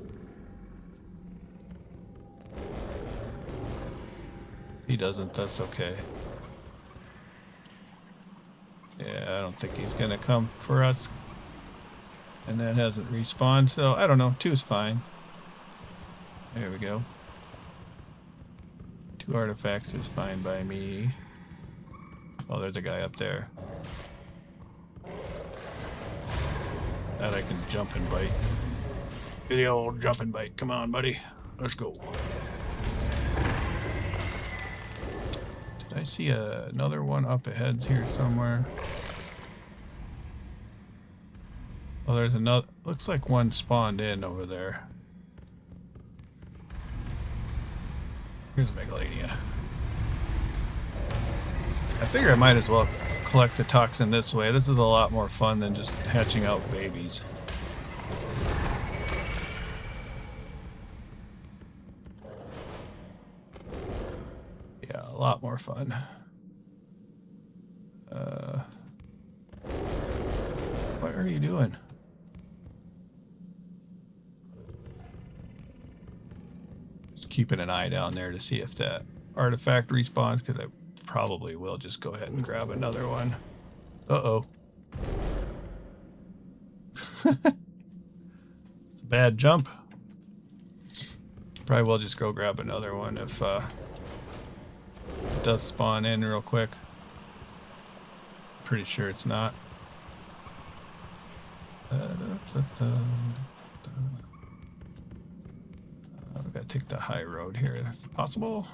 If he doesn't, that's okay. Yeah, I don't think he's gonna come for us. And that hasn't respawned, so I don't know. 2 is fine. There we go. 2 artifacts is fine by me. Oh, there's a guy up there. That I can jump and bite. Do the old jump and bite. Come on, buddy. Let's go. Did I see another one up ahead here somewhere? Oh, there's another. Looks like one spawned in over there. Here's a Megalania. I figure I might as well collect the toxin this way. This is a lot more fun than just hatching out babies. Yeah, a lot more fun. What are you doing? Just keeping an eye down there to see if that artifact respawns, because I probably will just go ahead and grab another one. Uh-oh. It's a bad jump. Probably will just go grab another one if it does spawn in real quick. Pretty sure it's not. We gotta take the high road here if possible.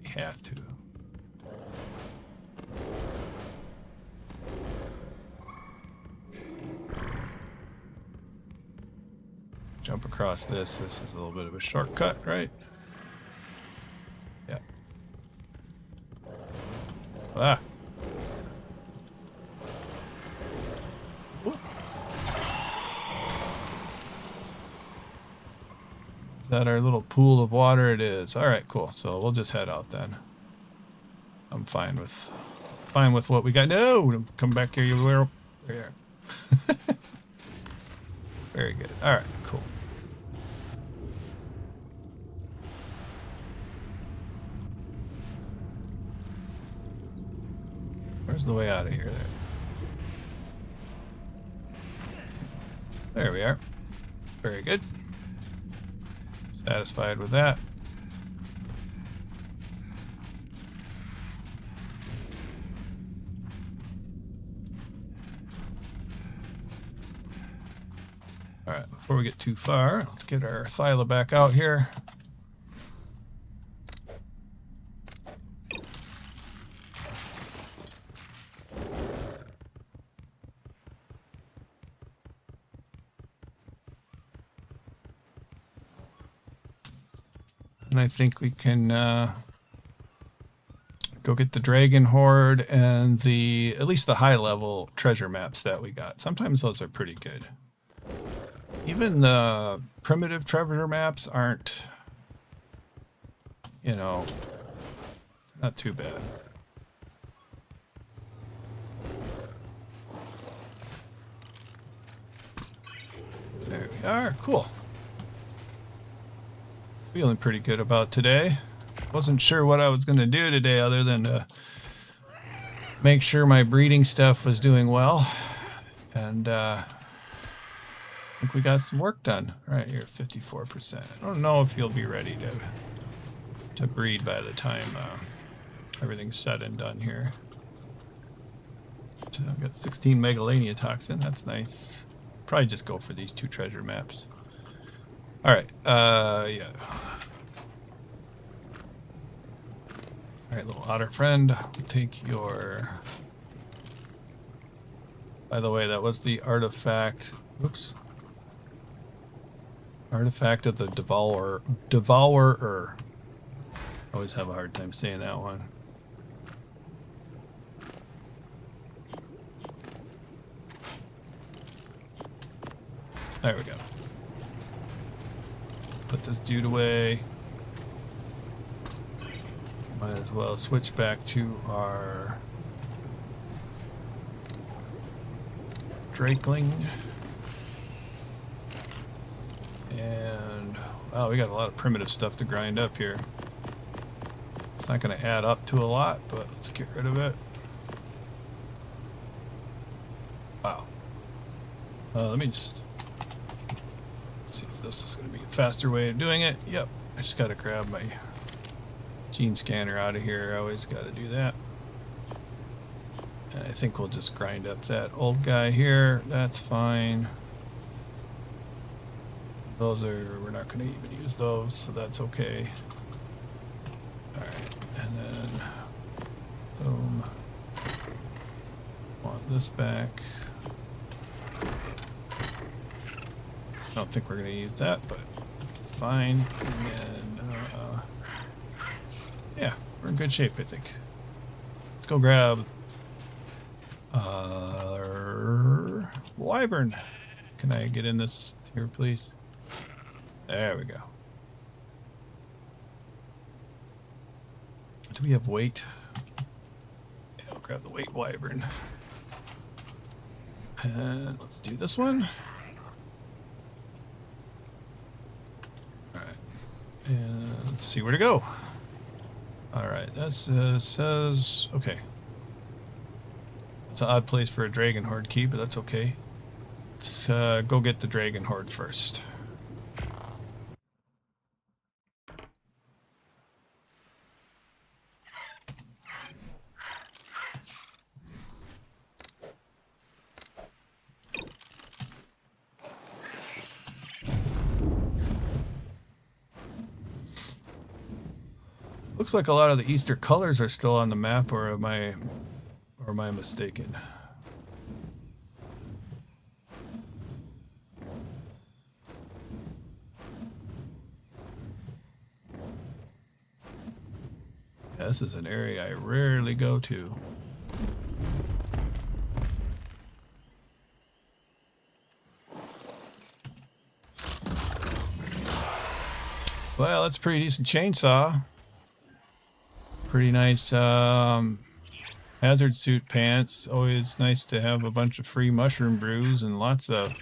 Have to. Jump across this. This is a little bit of a shortcut, right? Yeah. Ah. Ooh. Is that our little pool of water? It is. All right, cool. So we'll just head out then. I'm fine with what we got. No, come back here, you little. There you are. Very good. All right, cool. Where's the way out of here? There we are. Very good. Satisfied with that. All right, before we get too far, let's get our Thyla back out here. And I think we can go get the Dragon Horde and at least the high level treasure maps that we got. Sometimes those are pretty good. Even the primitive treasure maps aren't, you know, not too bad. There we are. Cool. Feeling pretty good about today. Wasn't sure what I was going to do today other than to make sure my breeding stuff was doing well. And I think we got some work done. Right here, 54%. I don't know if you'll be ready to breed by the time everything's said and done here. So I've got 16 Megalania toxin. That's nice. Probably just go for these 2 treasure maps. All right, yeah. All right, little otter friend, we'll take your... By the way, that was the artifact... Oops. Artifact of the Devourer. Always have a hard time saying that one. There we go. Put this dude away. Might as well switch back to our Drakeling. And wow, we got a lot of primitive stuff to grind up here. It's not going to add up to a lot, but let's get rid of it. Wow. Let me just see if this is going to be a faster way of doing it. Yep. I just got to grab my gene scanner out of here. I always got to do that. And I think we'll just grind up that old guy here. That's fine. Those are, we're not going to even use those, so that's okay. Alright, and then, boom. Want this back. I don't think we're going to use that, but fine. And then, yeah, we're in good shape, I think. Let's go grab wyvern. Can I get in this here, please? There we go. Do we have weight? Yeah, I'll grab the weight wyvern. And let's do this one. Alright. And let's see where to go. Alright, that says... Okay. It's an odd place for a dragon horde key, but that's okay. Let's go get the dragon horde first. Looks like a lot of the Easter colors are still on the map, or am I mistaken? Yeah, this is an area I rarely go to. Well, that's a pretty decent chainsaw. Pretty nice hazard suit pants. Always nice to have a bunch of free mushroom brews and lots of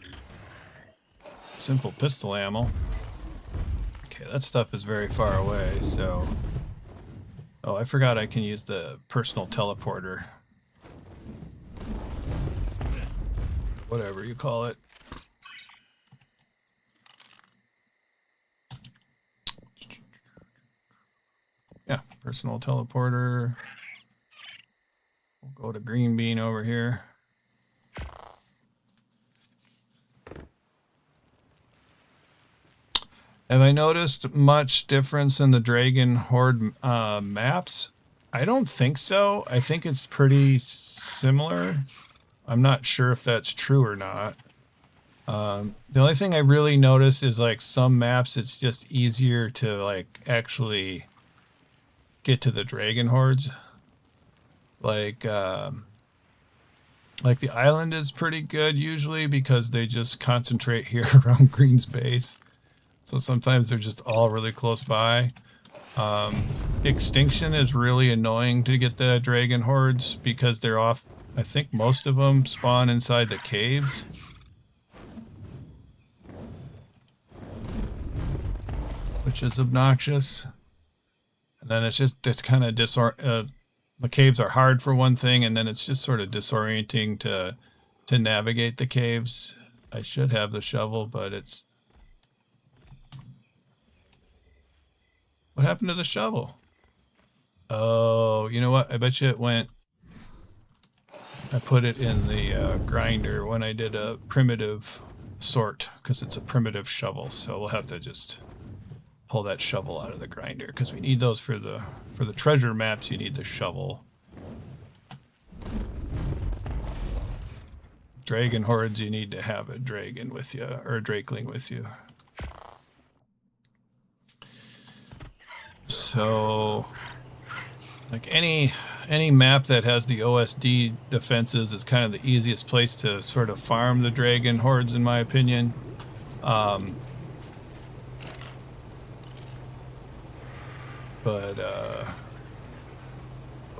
simple pistol ammo. Okay, that stuff is very far away, so... Oh, I forgot I can use the personal teleporter. Whatever you call it. Yeah, personal teleporter. We'll go to Greenebean over here. Have I noticed much difference in the Dragon Horde maps? I don't think so. I think it's pretty similar. I'm not sure if that's true or not. The only thing I really noticed is like some maps it's just easier to like actually get to the Dragon Hordes. Like the island is pretty good usually because they just concentrate here around Green's base. So sometimes they're just all really close by. Extinction is really annoying to get the Dragon Hordes because they're off. I think most of them spawn inside the caves, which is obnoxious. And then it's just this kind of the caves are hard for one thing, and then it's just sort of disorienting to navigate the caves. I should have the shovel, but it's... What happened to the shovel? Oh, you know what? I bet you it went... I put it in the grinder when I did a primitive sort, because it's a primitive shovel, so we'll have to just pull that shovel out of the grinder, because we need those for the treasure maps. You need the shovel. Dragon Hordes, you need to have a dragon with you, or a drakeling with you. So, like any map that has the OSD defenses is kind of the easiest place to sort of farm the Dragon Hordes, in my opinion.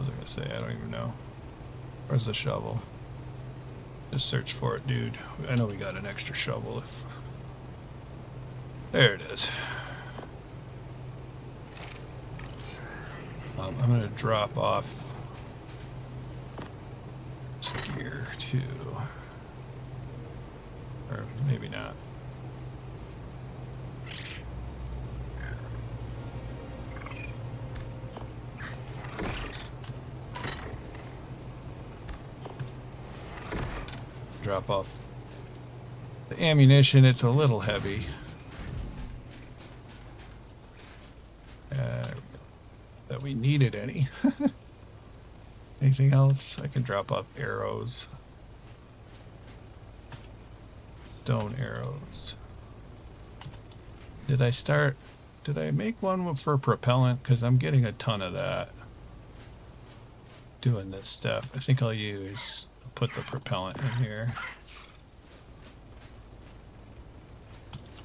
What was I gonna say? I don't even know. Where's the shovel? Just search for it, dude. I know we got an extra shovel if... There it is. I'm gonna drop off this gear too. Or maybe not. Drop off the ammunition. It's a little heavy. That we needed any. Anything else? I can drop off arrows. Stone arrows. Did I make one for propellant? Because I'm getting a ton of that. Doing this stuff. I think I'll put the propellant in here.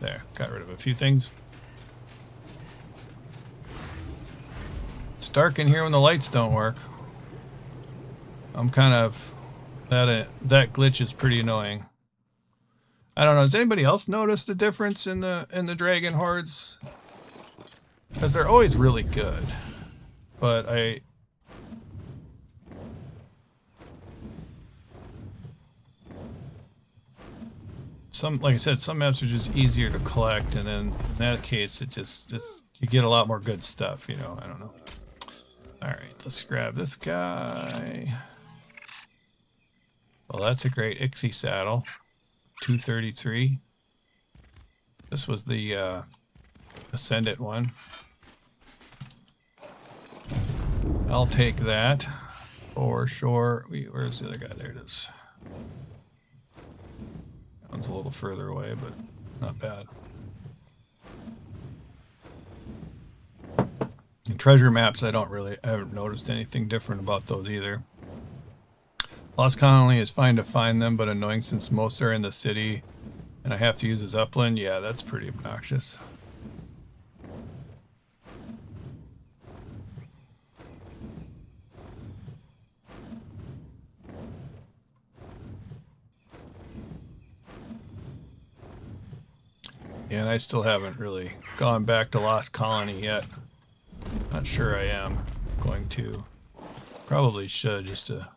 There, got rid of a few things. It's dark in here when the lights don't work. I'm kind of... That glitch is pretty annoying. I don't know, has anybody else noticed the difference in the dragon hordes? Because they're always really good. But like I said, some maps are just easier to collect, and then in that case it just you get a lot more good stuff, you know. I don't know. Alright, let's grab this guy. Well, that's a great Ixie saddle. 233. This was the Ascended one. I'll take that for sure. Where's the other guy? There it is. That one's a little further away, but not bad. In treasure maps, I haven't noticed anything different about those either. Lost Colony is fine to find them, but annoying since most are in the city and I have to use his upland. Yeah, that's pretty obnoxious. Yeah, and I still haven't really gone back to Lost Colony yet. Not sure I am going to. Probably should, just to...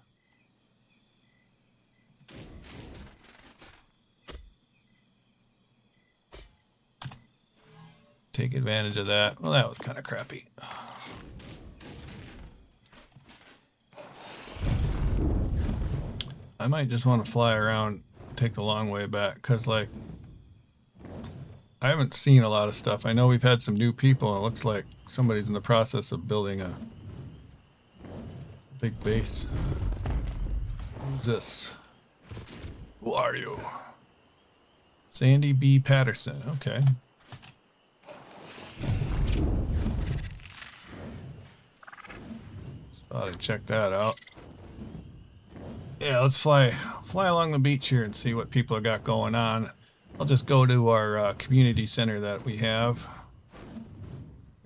take advantage of that. Well, that was kind of crappy. I might just want to fly around, take the long way back, because like I haven't seen a lot of stuff. I know we've had some new people, and it looks like somebody's in the process of building a big base. Who's this? Who are you? Sandy B. Patterson. Okay. Thought I'd check that out. Yeah, let's fly along the beach here and see what people have got going on. I'll just go to our community center that we have.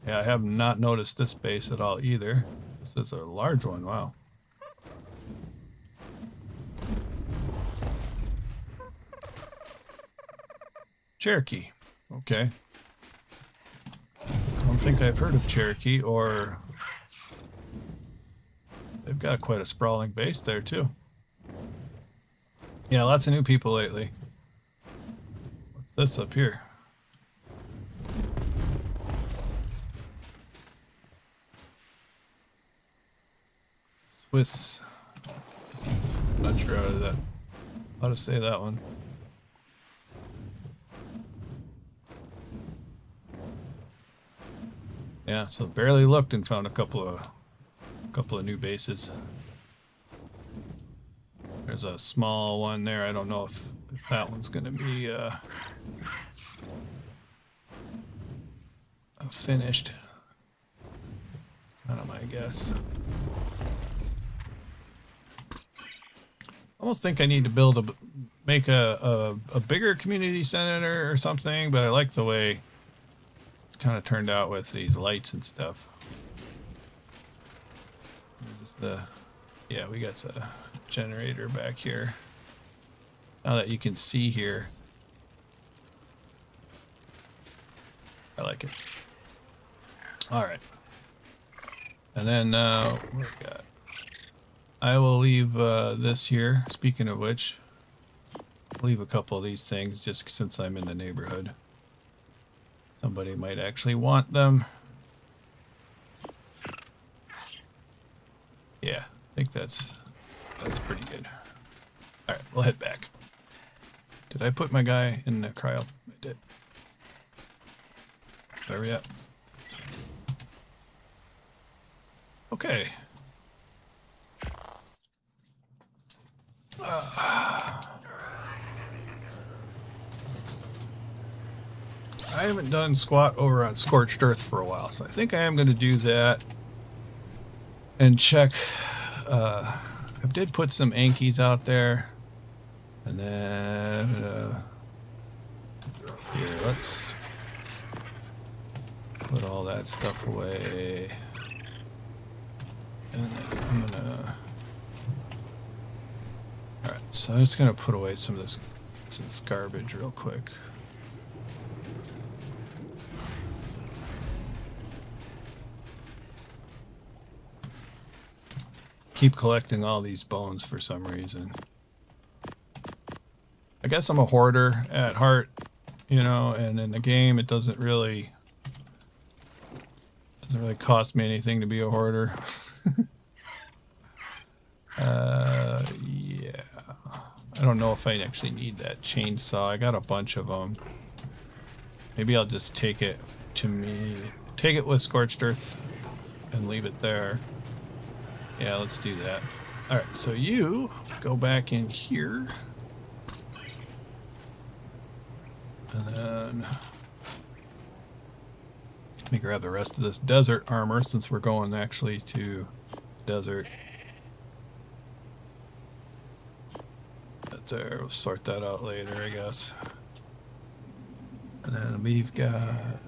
Yeah, I have not noticed this base at all either. This is a large one, wow. Cherokee, okay. I don't think I've heard of Cherokee, or... They've got quite a sprawling base there, too. Yeah, lots of new people lately. What's this up here? Swiss. Not sure how to say that one. Yeah, so barely looked and found a couple of new bases. There's a small one there. I don't know if that one's going to be finished. Kind of my guess. I almost think I need to make a bigger community center or something, but I like the way it's kind of turned out with these lights and stuff. This is the, yeah, we got the generator back here. Now that you can see here. I like it. All right. And then what do we got? I will leave this here. Speaking of which, I'll leave a couple of these things just since I'm in the neighborhood. Somebody might actually want them. Yeah, I think that's pretty good. All right, we'll head back. Did I put my guy in the cryo? I did. Where are we at? Okay. I haven't done squat over on Scorched Earth for a while, so I think I am going to do that and check. I did put some Ankies out there, and then here, let's put all that stuff away, and then I'm gonna. All right, so I'm just gonna put away some of this garbage real quick. Keep collecting all these bones for some reason. I guess I'm a hoarder at heart, you know, and in the game it doesn't really cost me anything to be a hoarder. Yeah. I don't know if I actually need that chainsaw. I got a bunch of them. Maybe I'll just take it with Scorched Earth and leave it there. Yeah, let's do that. All right, so you go back in here. And then let me grab the rest of this desert armor since we're going actually to desert. That there, we'll sort that out later, I guess. And then we've got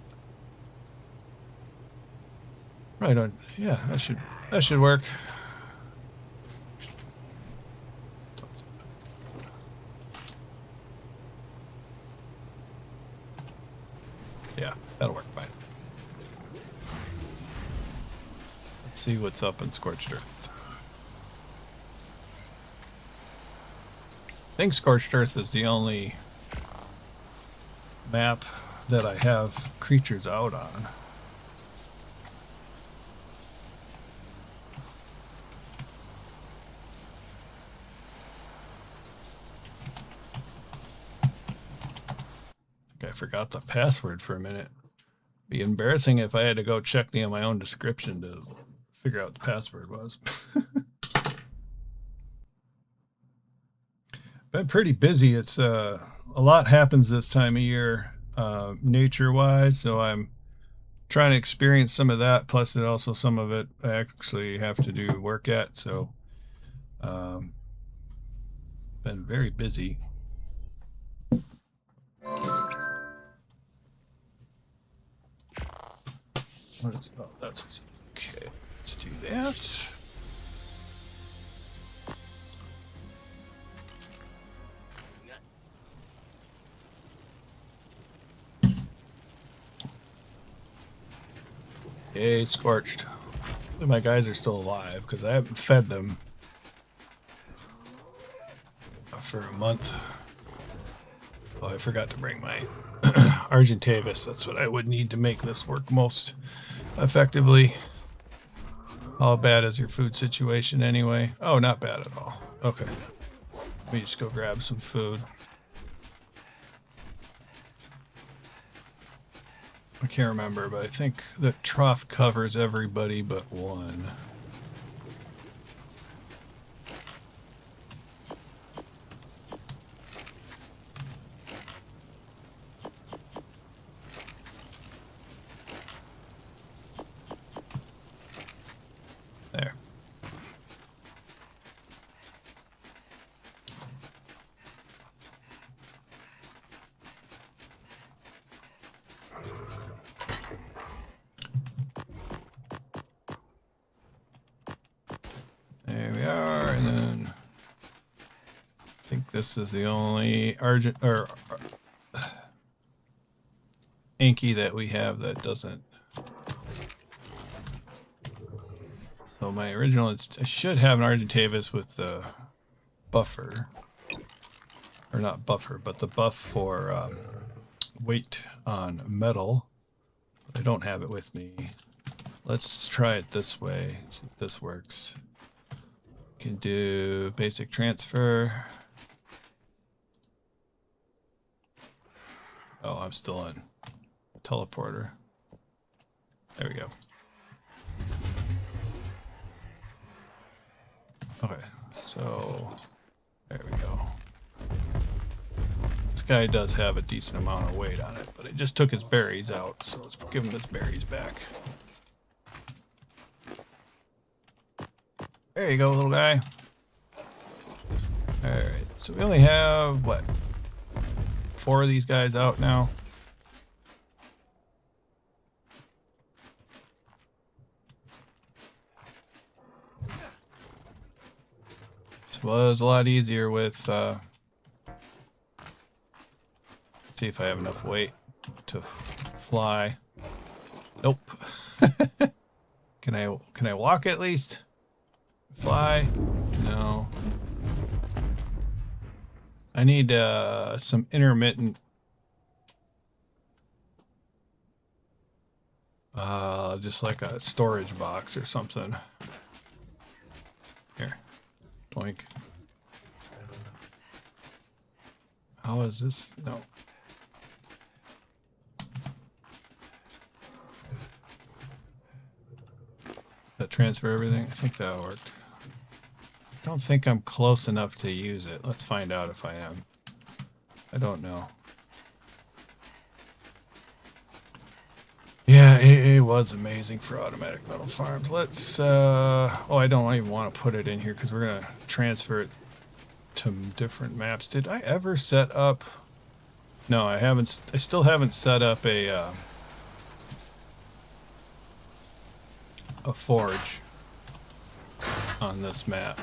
right on. Yeah, that should work. Yeah, that'll work fine. Let's see what's up in Scorched Earth. I think Scorched Earth is the only map that I have creatures out on. I forgot the password for a minute. Be embarrassing if I had to go check my own description to figure out what the password was. Been pretty busy. It's a lot happens this time of year, nature-wise, so I'm trying to experience some of that. Plus, it also some of it I actually have to do work at. So, been very busy. That's okay. Let's do that. Yay, Scorched. My guys are still alive because I haven't fed them for a month. Oh, I forgot to bring my Argentavis. That's what I would need to make this work most effectively. How bad is your food situation anyway? Oh, not bad at all. Okay. Let me just go grab some food. I can't remember, but I think the trough covers everybody but one. There. this is the only Argent or Anki that we have that doesn't. So my original, I should have an Argentavis with the buffer, or not buffer, but the buff for weight on metal. I don't have it with me. Let's try it this way, see if this works. Can do basic transfer. Oh, I'm still on teleporter. There we go. Okay, so there we go. This guy does have a decent amount of weight on it, but it just took his berries out, so let's give him his berries back. There you go, little guy. Alright, so we only have, what, 4 of these guys out now? This was a lot easier with, see if I have enough weight to fly. Nope. Can I walk at least? Fly? No. I need some intermittent just like a storage box or something. Here. Doink. How is this? No. That transfer everything? I think that worked. I don't think I'm close enough to use it. Let's find out if I am. I don't know. Yeah, AA was amazing for automatic metal farms. Let's, oh, I don't even want to put it in here because we're going to transfer it to different maps. Did I ever set up? No, I haven't. I still haven't set up a forge on this map.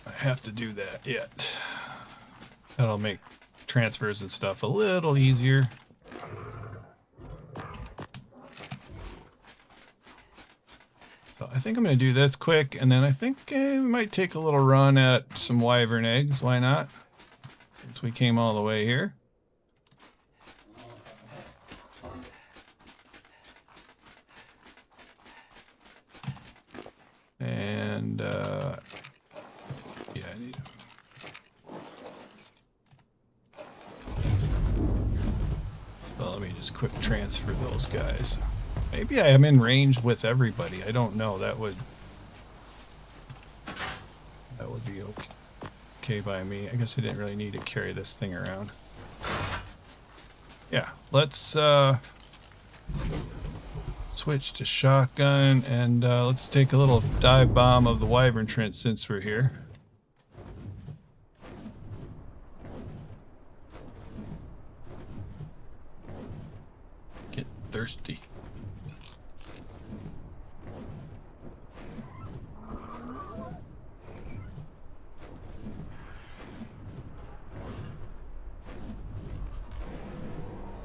I have to do that yet. That'll make transfers and stuff a little easier. So I think I'm going to do this quick, and then I think we might take a little run at some wyvern eggs. Why not? Since we came all the way here. And yeah, I need. So let me just quick transfer those guys. Maybe I am in range with everybody. I don't know. That would be okay by me. I guess I didn't really need to carry this thing around. Yeah, let's switch to shotgun, and let's take a little dive bomb of the wyvern trench since we're here. Get thirsty.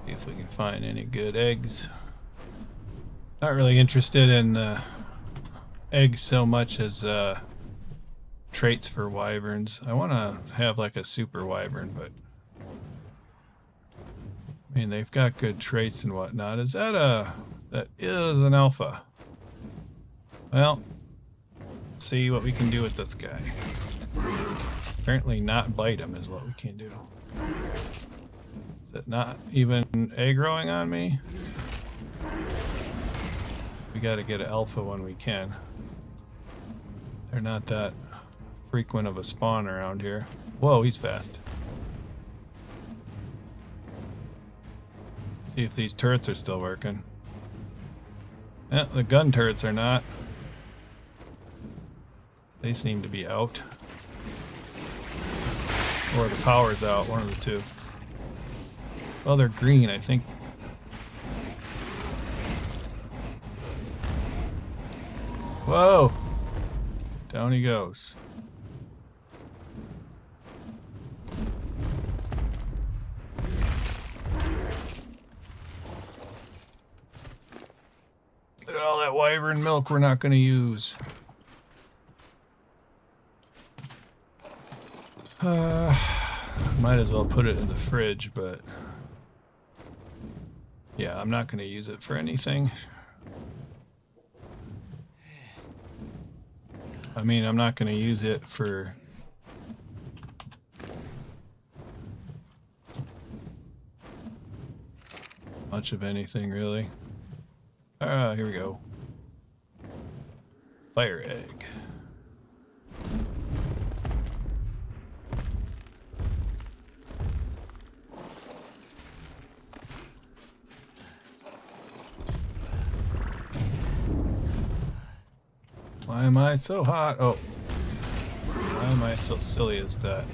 See if we can find any good eggs. Not really interested in eggs so much as traits for wyverns. I want to have like a super wyvern, but I mean they've got good traits and whatnot. Is that that is an alpha? Well, let's see what we can do with this guy. Apparently not bite him is what we can do. Is it not even aggroing on me? We got to get an alpha when we can. They're not that frequent of a spawn around here. Whoa, he's fast. See if these turrets are still working. Yeah, the gun turrets are not. They seem to be out. Or the power's out, one of the two. Well, they're green, I think. Whoa! down he goes. Look at all that wyvern milk we're not going to use. Might as well put it in the fridge, but yeah, I'm not going to use it for anything. I mean, I'm not going to use it for much of anything, really. Here we go. Fire egg. Why am I so hot? Oh. Why am I so silly as that?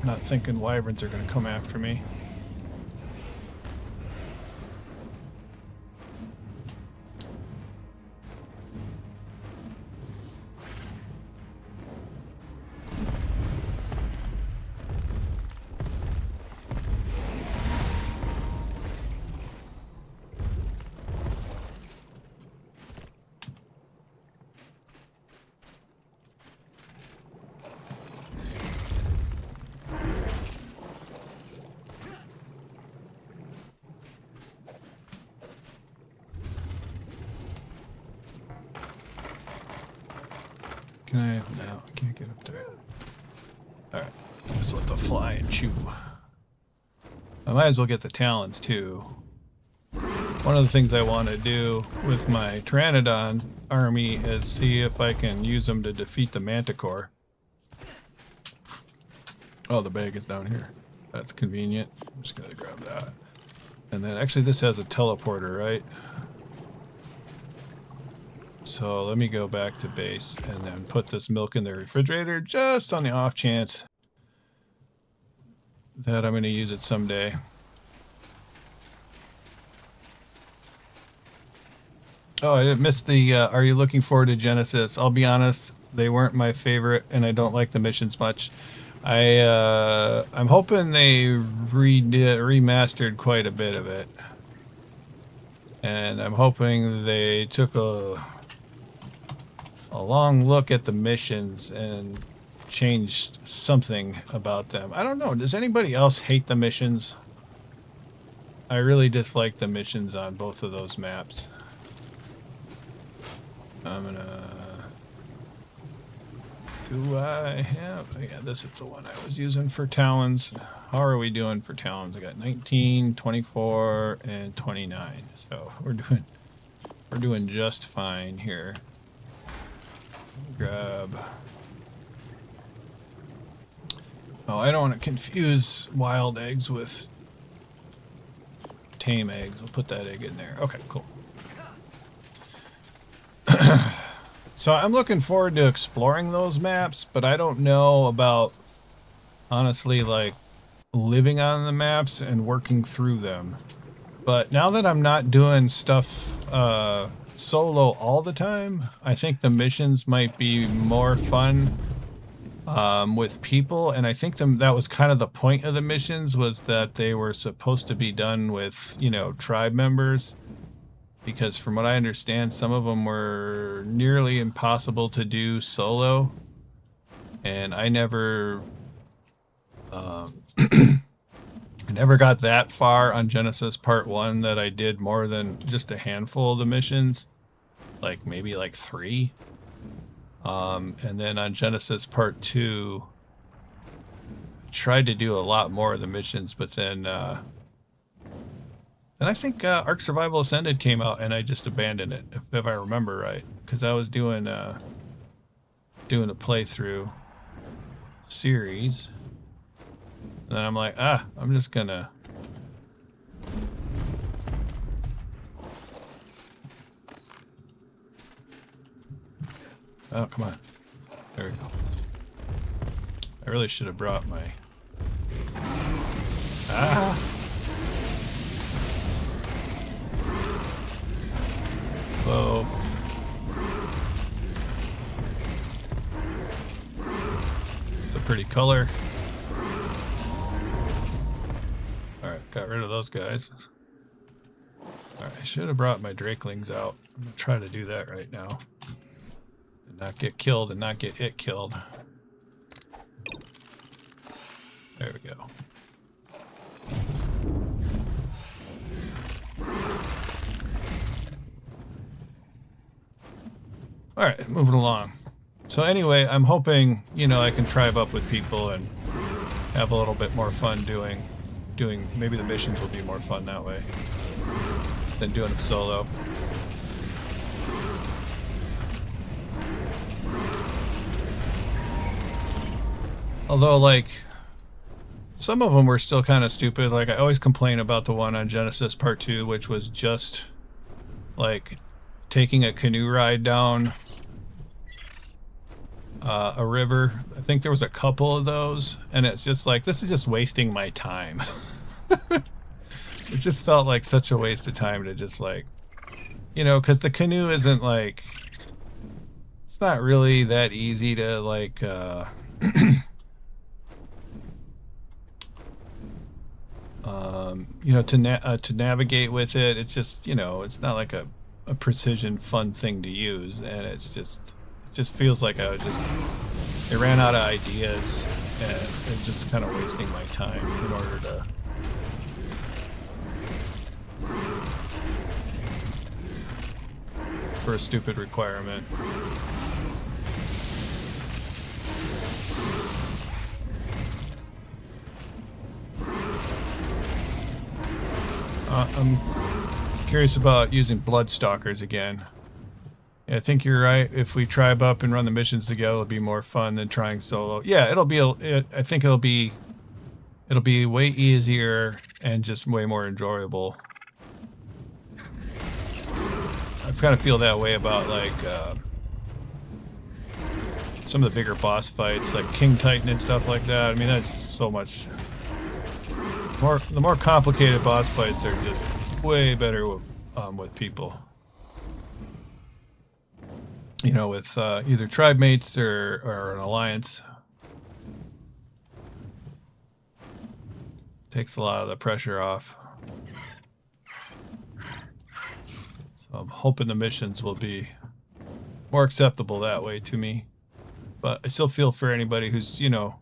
Not thinking wyverns are going to come after me. Can I? No, I can't get up there. Alright, just let the fly and chew. I might as well get the talons too. One of the things I want to do with my Pteranodon army is see if I can use them to defeat the Manticore. Oh, the bag is down here. That's convenient. I'm just gonna grab that. And then actually this has a teleporter, right? So let me go back to base and then put this milk in the refrigerator just on the off chance that I'm going to use it someday. Oh, I missed the, are you looking forward to Genesis? I'll be honest, they weren't my favorite and I don't like the missions much. I'm hoping they remastered quite a bit of it. And I'm hoping they took a long look at the missions and changed something about them. I don't know. Does anybody else hate the missions? I really dislike the missions on both of those maps. I'm gonna... Do I have... Yeah, this is the one I was using for talons. How are we doing for talons? I got 19, 24, and 29. So we're doing just fine here. Grab. Oh, I don't want to confuse wild eggs with tame eggs. We'll put that egg in there. Okay, cool. So I'm looking forward to exploring those maps, but I don't know about, honestly, like living on the maps and working through them. But now that I'm not doing stuff solo all the time, I think the missions might be more fun with people, and I think that was kind of the point of the missions, was that they were supposed to be done with, you know, tribe members, because from what I understand, some of them were nearly impossible to do solo, and I never I never got that far on Genesis Part 1 that I did more than just a handful of the missions, like maybe like 3. And then on Genesis Part 2, I tried to do a lot more of the missions, but then and I think Ark Survival Ascended came out and I just abandoned it, if I remember right, because I was doing a playthrough series. And then I'm like, I'm just gonna... Oh, come on. There we go. I really should have brought my... Whoa. color. Alright, got rid of those guys. Alright, I should have brought my drakelings out. I'm going to try to do that right now. And not get killed and not get it killed. There we go. Alright, moving along. So anyway, I'm hoping, you know, I can tribe up with people and have a little bit more fun doing maybe the missions will be more fun that way than doing them solo. Although, like, some of them were still kind of stupid. Like, I always complain about the one on Genesis Part 2, which was just, like, taking a canoe ride down a river. I think there was a couple of those, and it's just like, this is just wasting my time. It just felt like such a waste of time to just, like, you know, because the canoe isn't, like, it's not really that easy to, like, you know, to navigate with it. It's just, you know, it's not like a precision fun thing to use, and it just feels like I ran out of ideas, and it's just kind of wasting my time in order to for a stupid requirement. I'm curious about using Bloodstalkers again. Yeah, I think you're right. If we tribe up and run the missions together, it'll be more fun than trying solo. Yeah, I think it'll be way easier and just way more enjoyable. I kind of feel that way about, like, some of the bigger boss fights, like King Titan and stuff like that. I mean, that's so much more. The more complicated boss fights are just way better with people. You know, with either tribe mates or an alliance. Takes a lot of the pressure off. So I'm hoping the missions will be more acceptable that way to me. But I still feel for anybody who's, you know,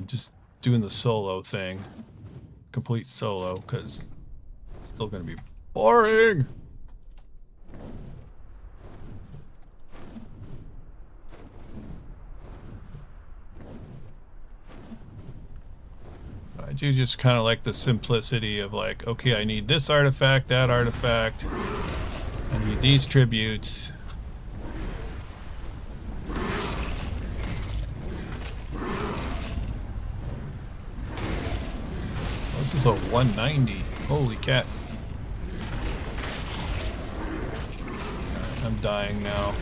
just doing the solo thing. Complete solo, because it's still going to be boring. I do just kind of like the simplicity of, like, okay, I need this artifact, that artifact. I need these tributes. This is a 190. Holy cats. Right, I'm dying now.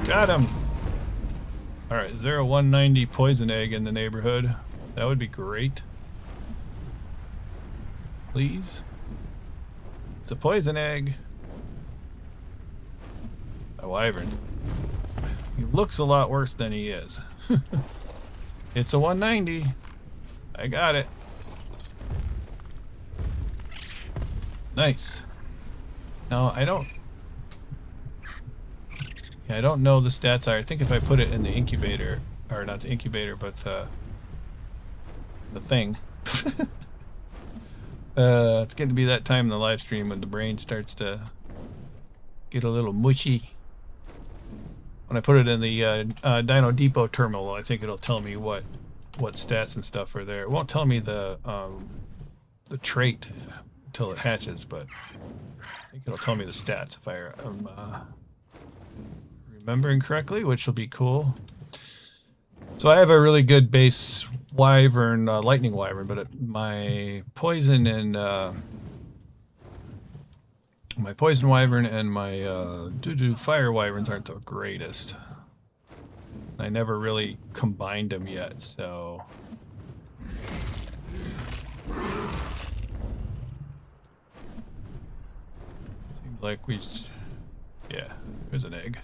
Got him! Alright, is there a 190 poison egg in the neighborhood? That would be great. Please? It's a poison egg. A wyvern. He looks a lot worse than he is. It's a 190. I got it. Nice. Now, I don't know the stats. I think if I put it in the incubator, or not the incubator, but the thing. It's getting to be that time in the live stream when the brain starts to get a little mushy. When I put it in the Dino Depot terminal, I think it'll tell me what stats and stuff are there. It won't tell me the trait until it hatches, but I think it'll tell me the stats if I'm remembering correctly, which will be cool. So I have a really good base wyvern, lightning wyvern, but my poison and my poison wyvern and my fire wyverns aren't the greatest. I never really combined them yet, so Seems like yeah, there's an egg.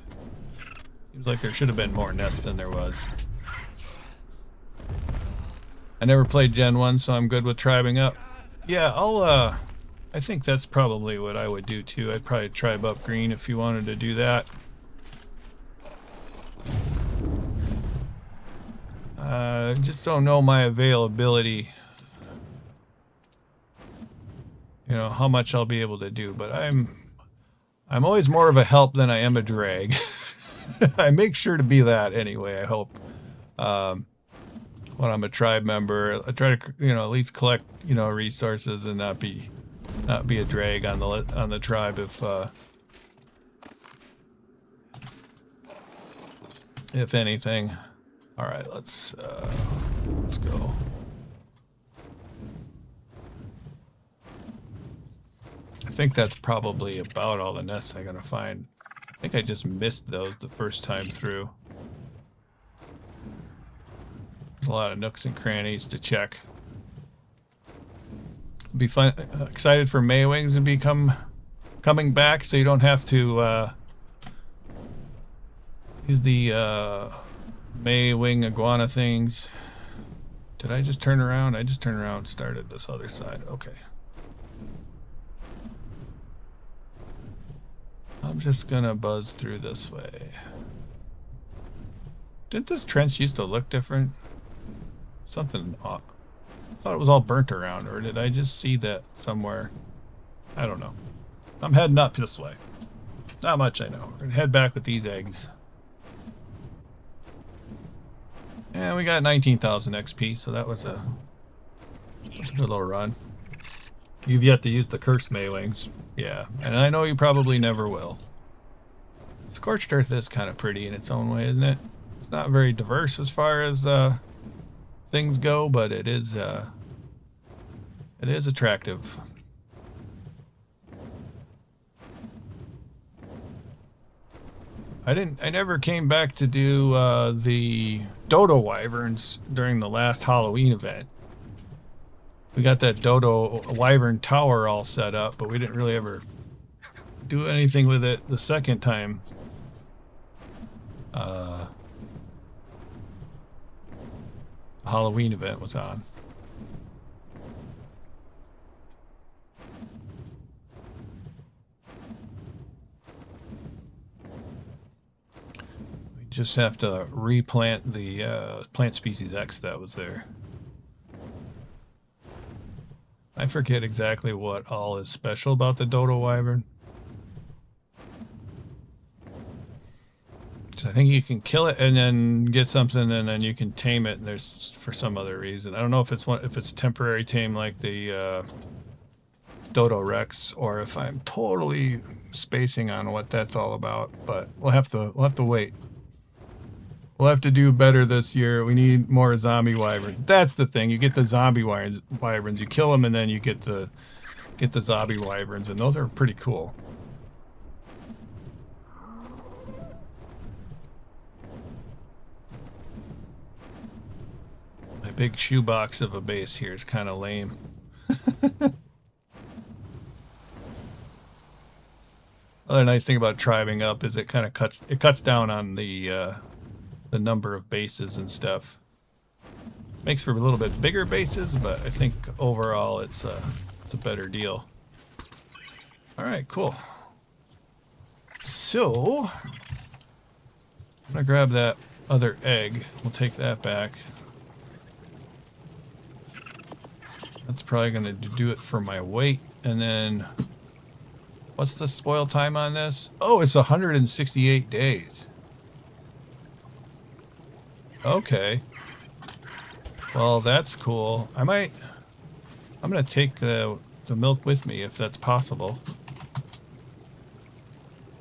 Seems like there should have been more nests than there was. I never played Gen 1, so I'm good with tribing up. Yeah, I think that's probably what I would do too. I'd probably tribe up green if you wanted to do that. Just don't know my availability. You know, how much I'll be able to do, but I'm always more of a help than I am a drag. I make sure to be that anyway, I hope. When I'm a tribe member, I try to, you know, at least collect, you know, resources and not be a drag on the tribe if anything. All right, let's go. I think that's probably about all the nests I'm gonna find. I think I just missed those the first time through. There's a lot of nooks and crannies to check. Be fun, excited for Maywings to coming back, so you don't have to use the Maywing iguana things. Did I just turn around? I just turned around and started this other side. Okay. I'm just gonna buzz through this way. Didn't this trench used to look different? Something odd. I thought it was all burnt around, or did I just see that somewhere? I don't know. I'm heading up this way. Not much I know. We're gonna head back with these eggs. And we got 19,000 XP, so that was a good little run. You've yet to use the cursed Maywings. Yeah, and I know you probably never will. Scorched Earth is kind of pretty in its own way, isn't it? It's not very diverse as far as things go, but it is attractive. I never came back to do the dodo wyverns during the last Halloween event. We got that dodo wyvern tower all set up, but we didn't really ever do anything with it the second time. Halloween event was on. We just have to replant the plant species X that was there. I forget exactly what all is special about the dodo wyvern. So I think you can kill it and then get something, and then you can tame it. And there's for some other reason. I don't know if it's temporary tame like the Dodo Rex, or if I'm totally spacing on what that's all about. But we'll have to wait. We'll have to do better this year. We need more zombie wyverns. That's the thing. You get the zombie wyverns. You kill them, and then you get the zombie wyverns, and those are pretty cool. My big shoebox of a base here is kind of lame. Other nice thing about tribing up is it kind of cuts down on the number of bases and stuff. Makes for a little bit bigger bases, but I think overall it's a better deal. All right, cool. So I'm gonna grab that other egg. We'll take that back. That's probably gonna do it for my weight. And then what's the spoil time on this? Oh, it's 168 days. Okay. Well, that's cool. I'm gonna take the milk with me if that's possible.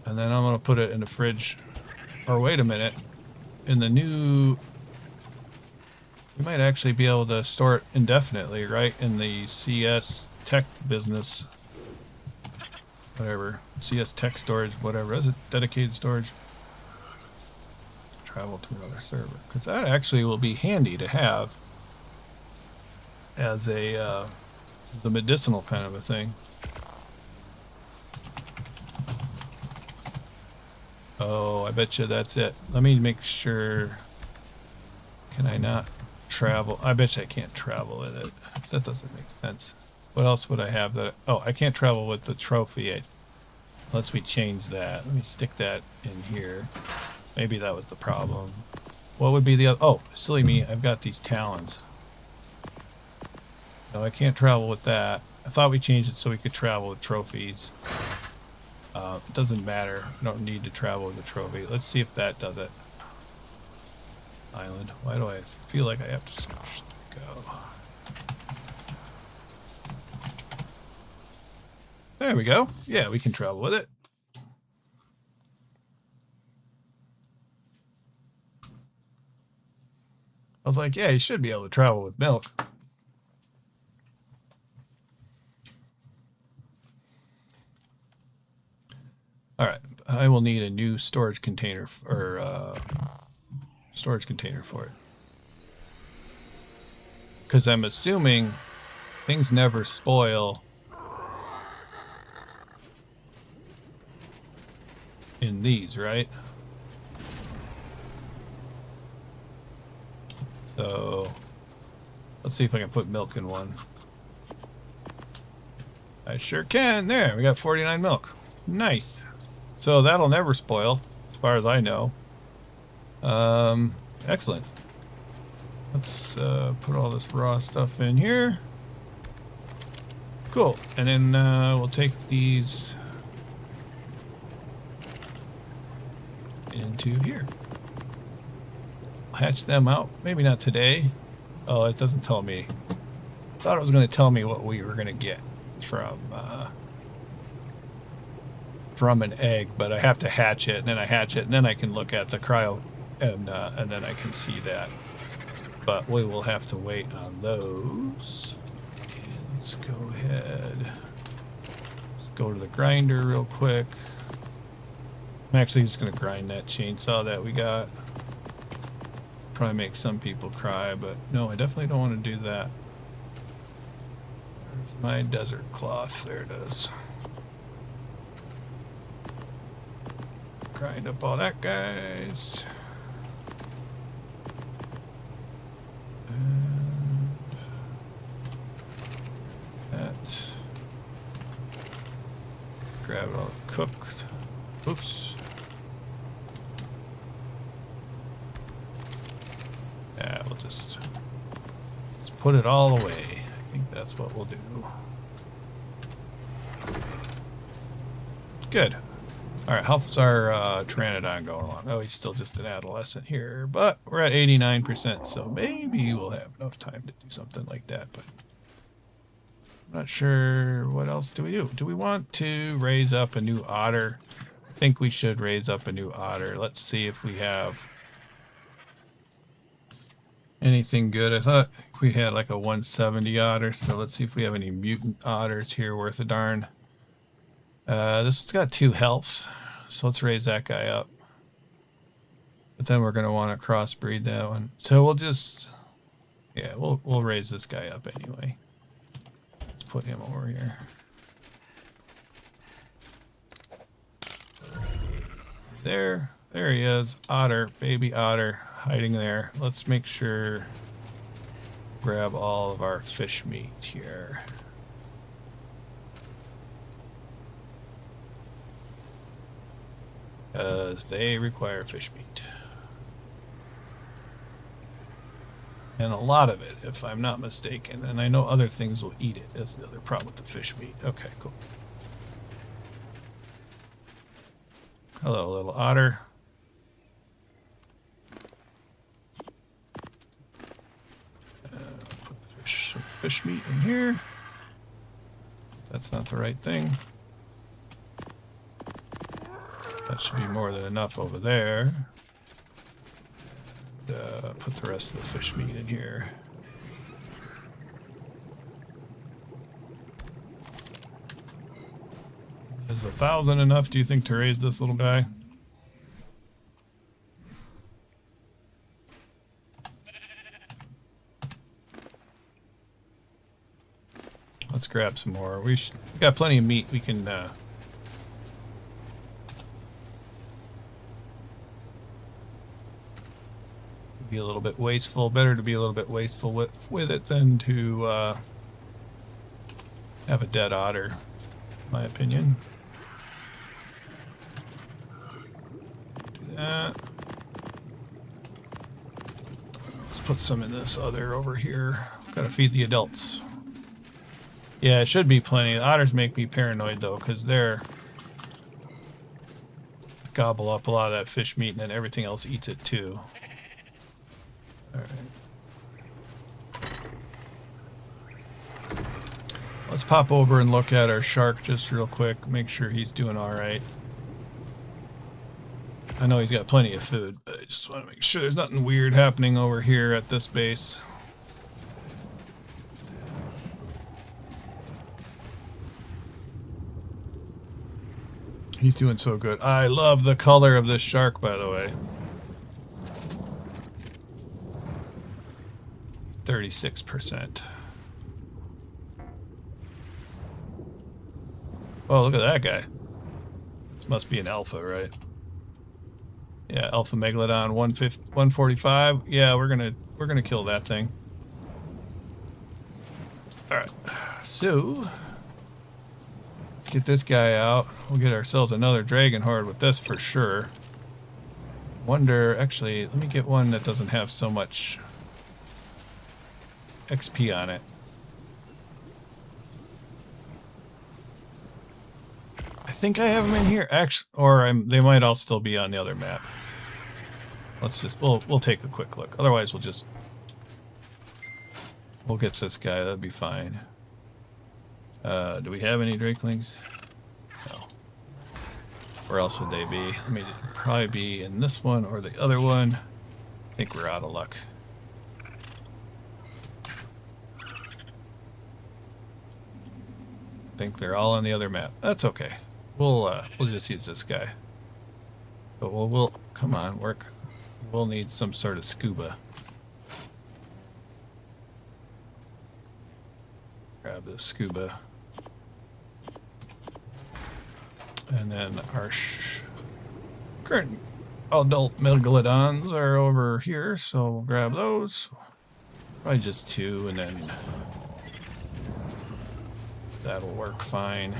And then I'm gonna put it in the fridge. Or wait a minute. In the new... We might actually be able to store it indefinitely, right? In the CS Tech business. Whatever. CS Tech storage, whatever. Is it dedicated storage? Travel to another server, because that actually will be handy to have as a The medicinal kind of a thing. Oh, I bet you that's it. Let me make sure. Can I not travel? I bet you I can't travel with it. That doesn't make sense. What else would I have that? Oh, I can't travel with the trophy. Unless we change that. Let me stick that in here. Maybe that was the problem. What would be the other? Oh, silly me. I've got these talons. No, I can't travel with that. I thought we changed it so we could travel with trophies. It doesn't matter. I don't need to travel with a trophy. Let's see if that does it. Island. Why do I feel like I have to switch to go? There we go. Yeah, we can travel with it. I was like, yeah, you should be able to travel with milk. All right, I will need a new storage container for it. Because I'm assuming things never spoil in these, right? So let's see if I can put milk in one. I sure can. There, we got 49 milk. Nice. So that'll never spoil, as far as I know. Excellent. Let's put all this raw stuff in here. Cool. And then we'll take these into here. Hatch them out. Maybe not today. Oh, it doesn't tell me. Thought it was going to tell me what we were going to get from an egg, but I have to hatch it, and then I hatch it, and then I can look at the cryo, and then I can see that. But we will have to wait on those. And let's go ahead. Let's go to the grinder real quick. I'm actually just going to grind that chainsaw that we got. Probably make some people cry, but no, I definitely don't want to do that. There's my desert cloth. There it is. Grind up all that, guys. And that. Grab it all cooked. Oops. Yeah, we'll just put it all away. I think that's what we'll do. Good. All right, how's our Pteranodon going along? Oh, he's still just an adolescent here, but we're at 89%, so maybe we'll have enough time to do something like that, but I'm not sure. What else do we do? Do we want to raise up a new otter? I think we should raise up a new otter. Let's see if we have anything good. I thought we had like a 170 otter, so let's see if we have any mutant otters here worth a darn. This one's got 2 healths, so let's raise that guy up. But then we're going to want to crossbreed that one. So we'll just, yeah, we'll raise this guy up anyway. Let's put him over here. There he is, otter, baby otter, hiding there. Let's make sure, grab all of our fish meat here. Because they require fish meat. And a lot of it, if I'm not mistaken. And I know other things will eat it. That's the other problem with the fish meat. Okay, cool. Hello, little otter. Put the some fish meat in here. That's not the right thing. That should be more than enough over there. And, put the rest of the fish meat in here. Is 1,000 enough, do you think, to raise this little guy? Let's grab some more. We got plenty of meat. We can be a little bit wasteful. Better to be a little bit wasteful with it than to have a dead otter, in my opinion. Do that. Let's put some in this other over here. Gotta feed the adults. Yeah, it should be plenty. Otters make me paranoid though, because they're gobble up a lot of that fish meat and then everything else eats it too. Alright. Let's pop over and look at our shark just real quick. Make sure he's doing alright. I know he's got plenty of food, but I just want to make sure there's nothing weird happening over here at this base. He's doing so good. I love the color of this shark, by the way. 36%. Oh, look at that guy. This must be an alpha, right? Yeah, alpha megalodon 145. Yeah, we're gonna kill that thing. All right, so let's get this guy out. We'll get ourselves another dragon horde with this for sure. Wonder, actually, let me get one that doesn't have so much XP on it. I think I have them in here, actually, or they might all still be on the other map. Let's just we'll take a quick look. Otherwise, we'll get this guy. That'd be fine. Do we have any drakelings? No. Where else would they be? I mean, it'd probably be in this one or the other one. I think we're out of luck. I think they're all on the other map. That's okay. We'll just use this guy. But we'll come on, work. We'll need some sort of scuba. Grab this scuba. And then our current adult megalodons are over here, so we'll grab those. Probably just 2, and then that'll work fine.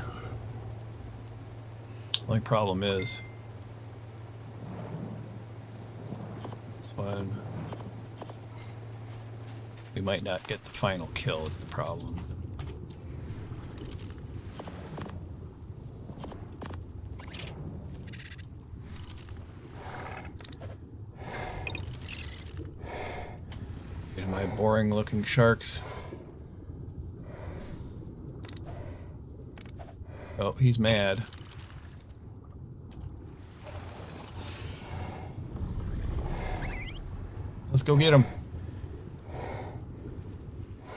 Only problem is this one. We might not get the final kill is the problem. These are my boring looking sharks. Oh, he's mad. Let's go get him.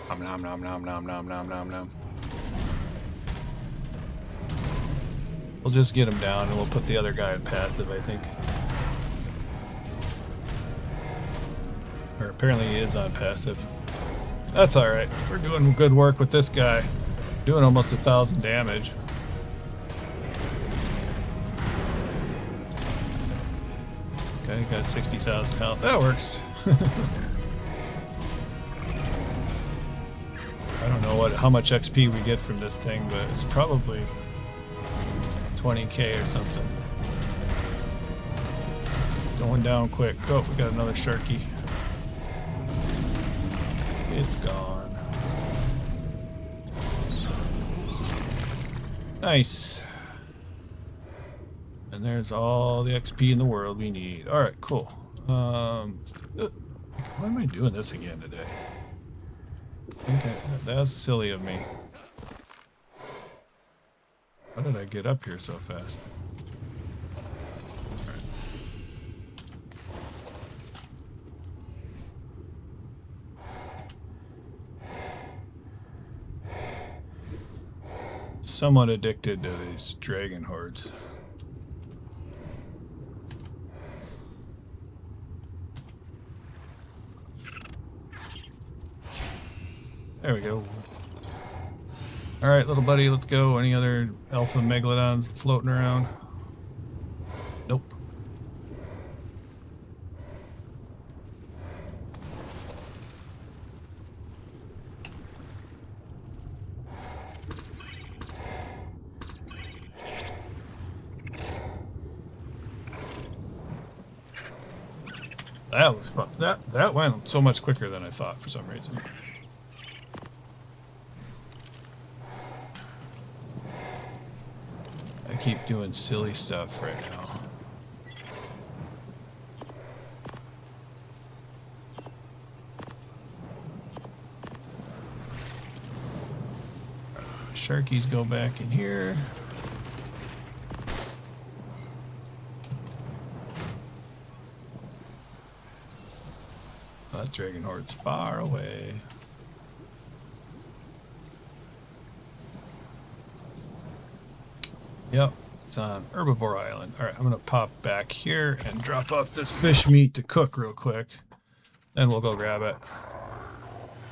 Nom nom nom nom nom nom nom nom nom. We'll just get him down and we'll put the other guy in passive, I think. Or apparently he is on passive. That's alright. We're doing good work with this guy. Doing almost 1,000 damage. Okay, got 60,000 health. That works. I don't know how much XP we get from this thing, but it's probably 20k or something. Going down quick. Oh, we got another sharky. It's gone. Nice. And there's all the XP in the world we need. All right, cool. Why am I doing this again today? Okay, that's silly of me. How did I get up here so fast? All right. Somewhat addicted to these dragon hordes. There we go. All right, little buddy, let's go. Any other alpha megalodons floating around? Nope. That was fun. That went so much quicker than I thought for some reason. I keep doing silly stuff right now. Sharkies go back in here. That dragon horde's far away. Yep, it's on Herbivore Island. All right, I'm gonna pop back here and drop off this fish meat to cook real quick. Then we'll go grab it.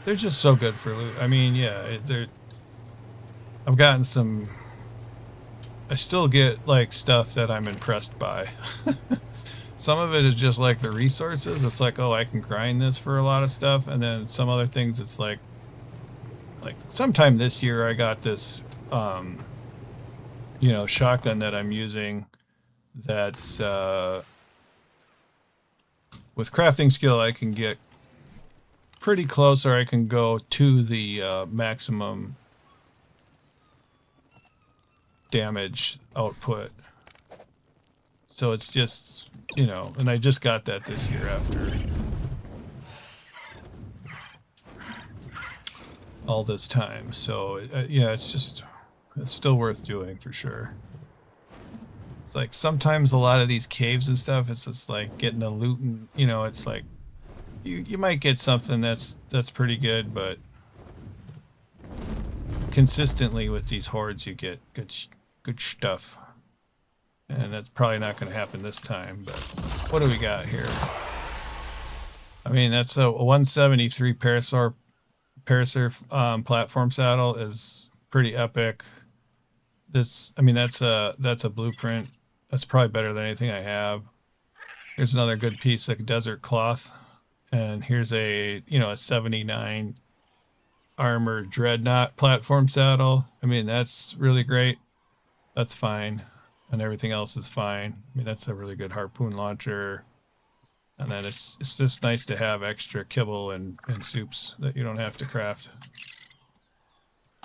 They're just so good for loot. I mean, yeah, I've gotten some. I still get like stuff that I'm impressed by. Some of it is just like the resources. It's like, oh, I can grind this for a lot of stuff, and then some other things. It's like sometime this year I got this, you know, shotgun that I'm using. That's with crafting skill, I can get pretty close, or I can go to the maximum damage output. So it's just, you know, and I just got that this year after all this time. So yeah, it's still worth doing for sure. It's like sometimes a lot of these caves and stuff, it's just like getting the loot, and you know, it's like you might get something that's pretty good, but consistently with these hordes you get good stuff. And that's probably not going to happen this time, but what do we got here? I mean, that's a 173 Parasaur platform saddle is pretty epic. This, I mean, that's a blueprint. That's probably better than anything I have. Here's another good piece of desert cloth. And here's a, you know, a 79 armor dreadnought platform saddle. I mean, that's really great. That's fine. And everything else is fine. I mean, that's a really good harpoon launcher. And then it's just nice to have extra kibble and soups that you don't have to craft.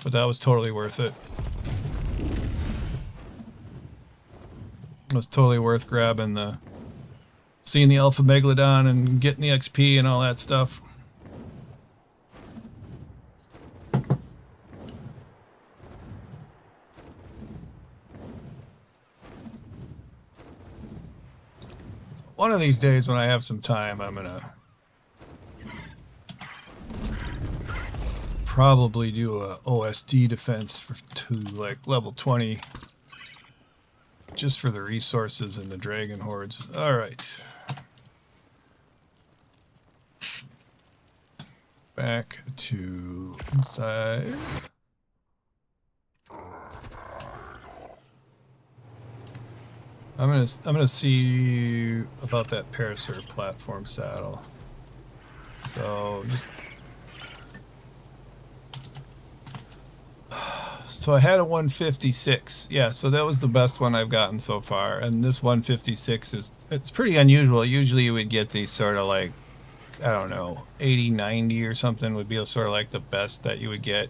But that was totally worth it. It was totally worth grabbing seeing the Alpha Megalodon and getting the XP and all that stuff. One of these days when I have some time, I'm gonna probably do a OSD defense to like level 20, just for the resources and the dragon hordes. All right, back to inside. I'm gonna see about that Parasaur platform saddle. So I had a 156. Yeah, so that was the best one I've gotten so far. And this 156 it's pretty unusual. Usually you would get these sort of like, I don't know, 80, 90 or something would be sort of like the best that you would get.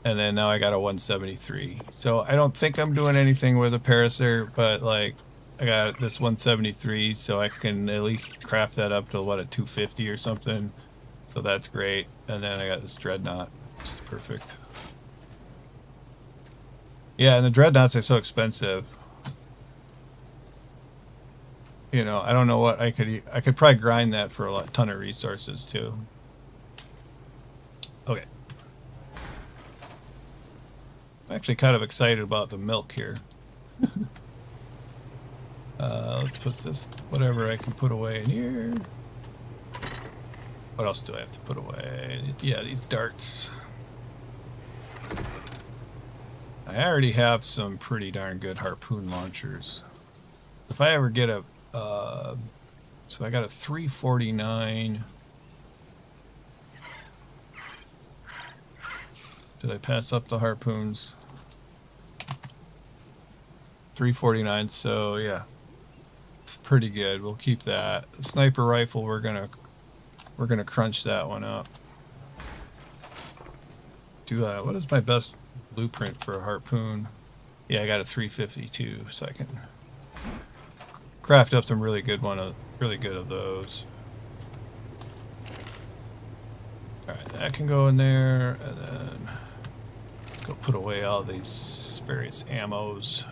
And then now I got a 173. So I don't think I'm doing anything with a Parasaur, but like I got this 173, so I can at least craft that up to what, a 250 or something. So that's great. And then I got this dreadnought, which is perfect. Yeah, and the dreadnoughts are so expensive. You know, I don't know what I could probably grind that for a ton of resources too. Okay. I'm actually kind of excited about the milk here. Let's put this, whatever I can put away in here. What else do I have to put away? Yeah, these darts. I already have some pretty darn good harpoon launchers. If I ever get a, so I got a 349. Did I pass up the harpoons? 349. So yeah, it's pretty good. We'll keep that. The sniper rifle, we're gonna crunch that one up. What is my best blueprint for a harpoon? Yeah, I got a 352, so I can craft up some really good of those. All right, that can go in there, and then let's go put away all these various ammos.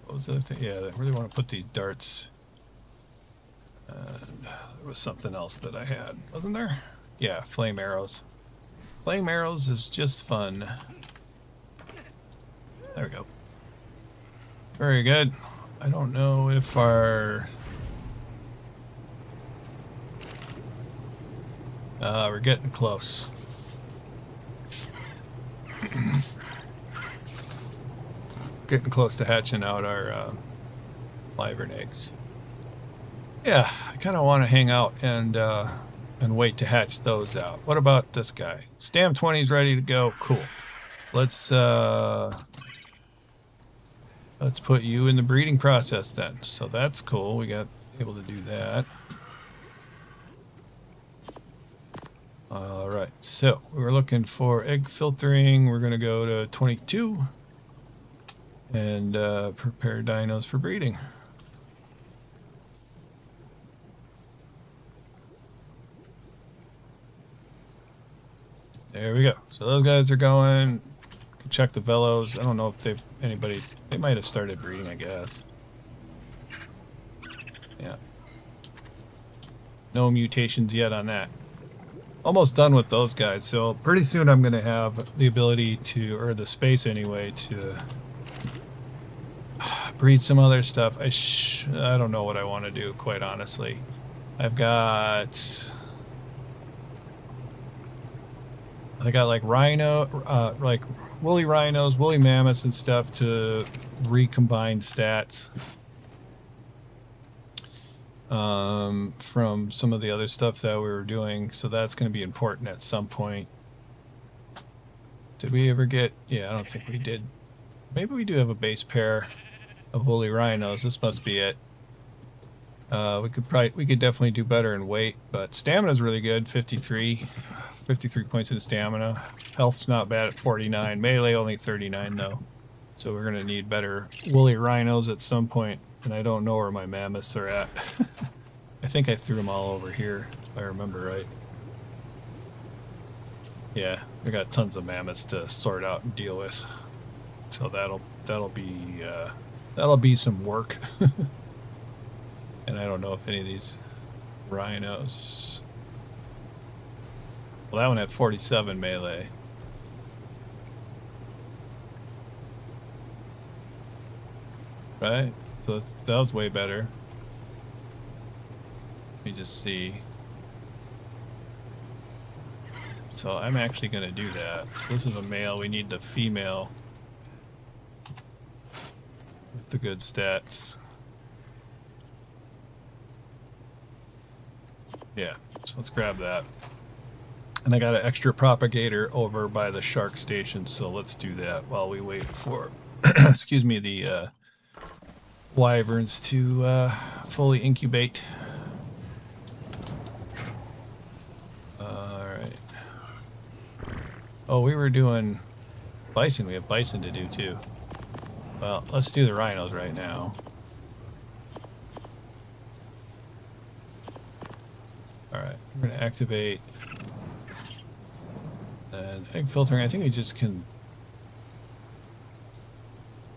What was the other thing? Yeah, I really want to put these darts. And there was something else that I had, wasn't there? Yeah, flame arrows. Flame arrows is just fun. There we go. Very good. I don't know if our... we're getting close. Getting close to hatching out our wyvern eggs. Yeah, I kind of want to hang out and wait to hatch those out. What about this guy? Stam 20 is ready to go. Cool. Let's put you in the breeding process then. So that's cool. We got able to do that. All right. So we were looking for egg filtering. We're going to go to 22 and prepare dinos for breeding. There we go. So those guys are going. Check the velos. I don't know if they might have started breeding, I guess. Yeah. No mutations yet on that. Almost done with those guys. So pretty soon I'm going to have the ability to, or the space anyway, to breed some other stuff. I don't know what I want to do, quite honestly. I got like rhino, like woolly rhinos, woolly mammoths and stuff to recombine stats from some of the other stuff that we were doing. So that's going to be important at some point. Did we ever get, yeah, I don't think we did. Maybe we do have a base pair of woolly rhinos. This must be it. We could definitely do better in weight, but stamina's really good. 53 points in stamina. Health's not bad at 49. Melee only 39 though. So we're gonna need better woolly rhinos at some point, and I don't know where my mammoths are at. I think I threw them all over here, if I remember right. Yeah, we got tons of mammoths to sort out and deal with. So that'll be some work. And I don't know if any of these rhinos. Well, that one had 47 melee. Right? So that was way better. Let me just see. So I'm actually going to do that. So this is a male. We need the female with the good stats. Yeah, so let's grab that. And I got an extra propagator over by the shark station, so let's do that while we wait for, excuse me, the wyverns to fully incubate. Alright. Oh, we were doing bison. We have bison to do too. Well, let's do the rhinos right now. Alright, we're going to activate and egg filtering. I think I just can...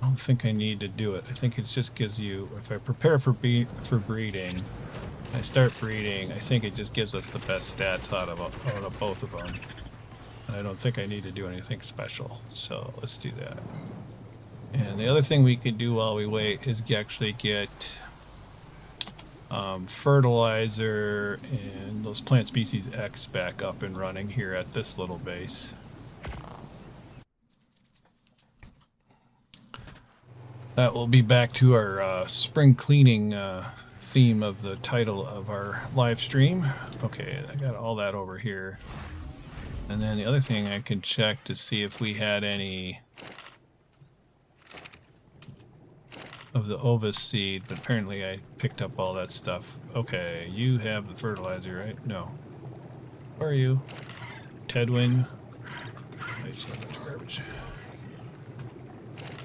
I don't think I need to do it. I think it just gives you... If I prepare for breeding, I start breeding, I think it just gives us the best stats out of both of them. And I don't think I need to do anything special. So let's do that. And the other thing we could do while we wait is actually get fertilizer and those plant species X back up and running here at this little base. That will be back to our spring cleaning theme of the title of our live stream. Okay, I got all that over here. And then the other thing I can check to see if we had any of the Ovis seed, but apparently I picked up all that stuff. Okay, you have the fertilizer, right? No. Where are you? Tedwin. Wait, so much garbage.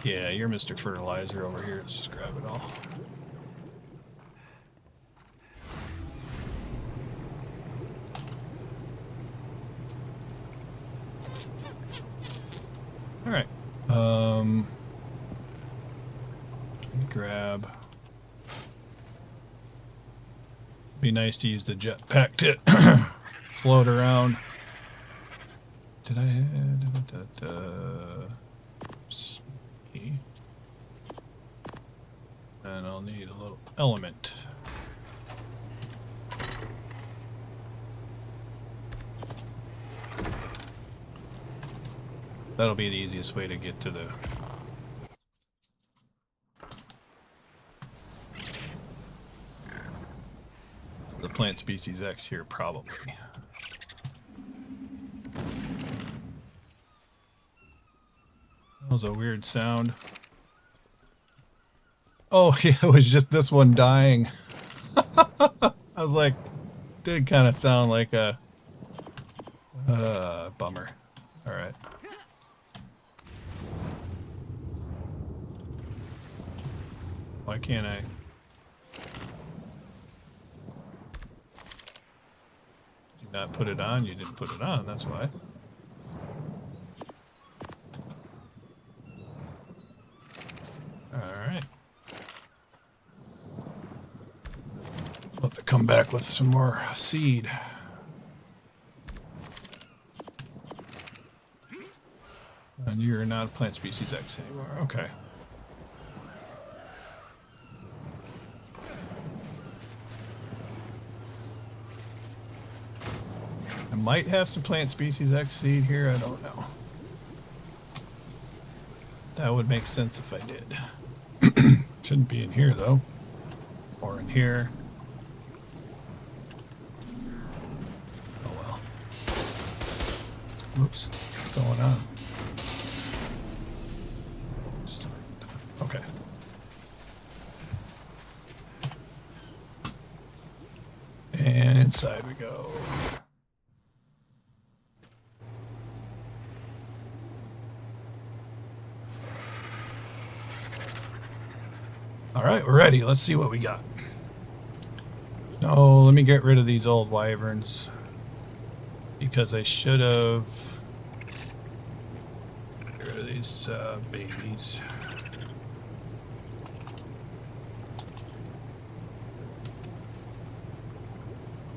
Yeah, you're Mr. Fertilizer over here. Let's just grab it all. All right. Let me grab. Be nice to use the jetpack to float around. Did I have that? And I'll need a little element. That'll be the easiest way to get to the plant species X here, probably. That was a weird sound. Oh, yeah, it was just this one dying. I was like, did kind of sound like a bummer. All right. Why can't I? Did you not put it on? You didn't put it on, that's why. Alright. We'll have to come back with some more seed. And you're not a plant species X anymore. Okay. I might have some plant species X seed here, I don't know. That would make sense if I did. Shouldn't be in here though. Or in here. Oh well. Whoops. What's going on? Just okay. And inside we go. All right, we're ready. Let's see what we got. No, let me get rid of these old wyverns because I should have get rid of these babies.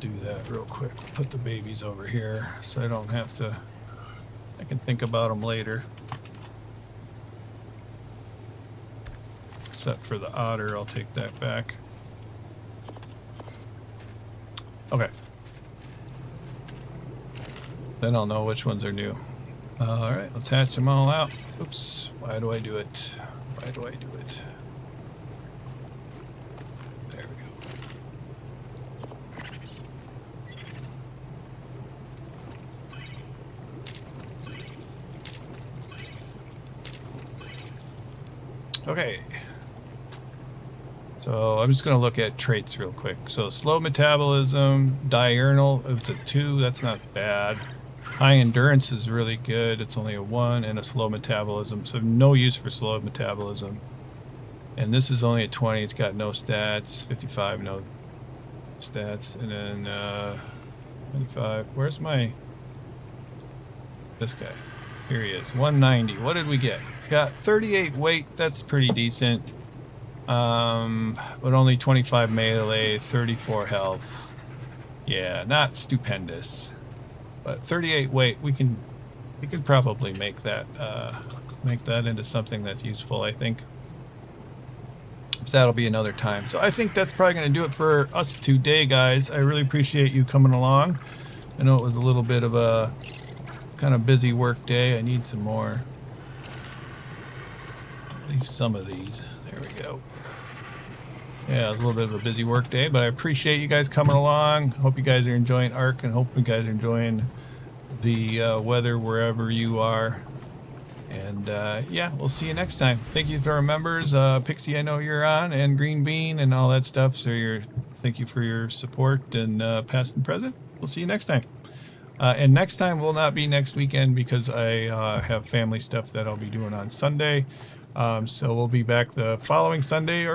Do that real quick. Put the babies over here so I don't have to. I can think about them later. Except for the otter, I'll take that back. Okay. Then I'll know which ones are new. Alright, let's hatch them all out. Oops, why do I do it? Why do I do it? There we go. Okay. So I'm just going to look at traits real quick. So slow metabolism, diurnal, if it's a 2, that's not bad. High endurance is really good. It's only a 1 and a slow metabolism. So no use for slow metabolism. And this is only a 20. It's got no stats. 55, no stats. And then 25. Where's my... This guy. Here he is. 190. What did we get? Got 38 weight. That's pretty decent. But only 25 melee, 34 health. Yeah, not stupendous. But 38 weight, we can probably make that make that into something that's useful, I think. So that'll be another time. So I think that's probably going to do it for us today, guys. I really appreciate you coming along. I know it was a little bit of a kind of busy work day. I need some more. At least some of these. There we go. Yeah, it was a little bit of a busy work day, but I appreciate you guys coming along. Hope you guys are enjoying Ark, and hope you guys are enjoying the weather wherever you are. And yeah, we'll see you next time. Thank you to our members, Pixie, I know you're on, and Greenebean and all that stuff. So thank you for your support and past and present. We'll see you next time. And next time will not be next weekend because I have family stuff that I'll be doing on Sunday. So we'll be back the following Sunday or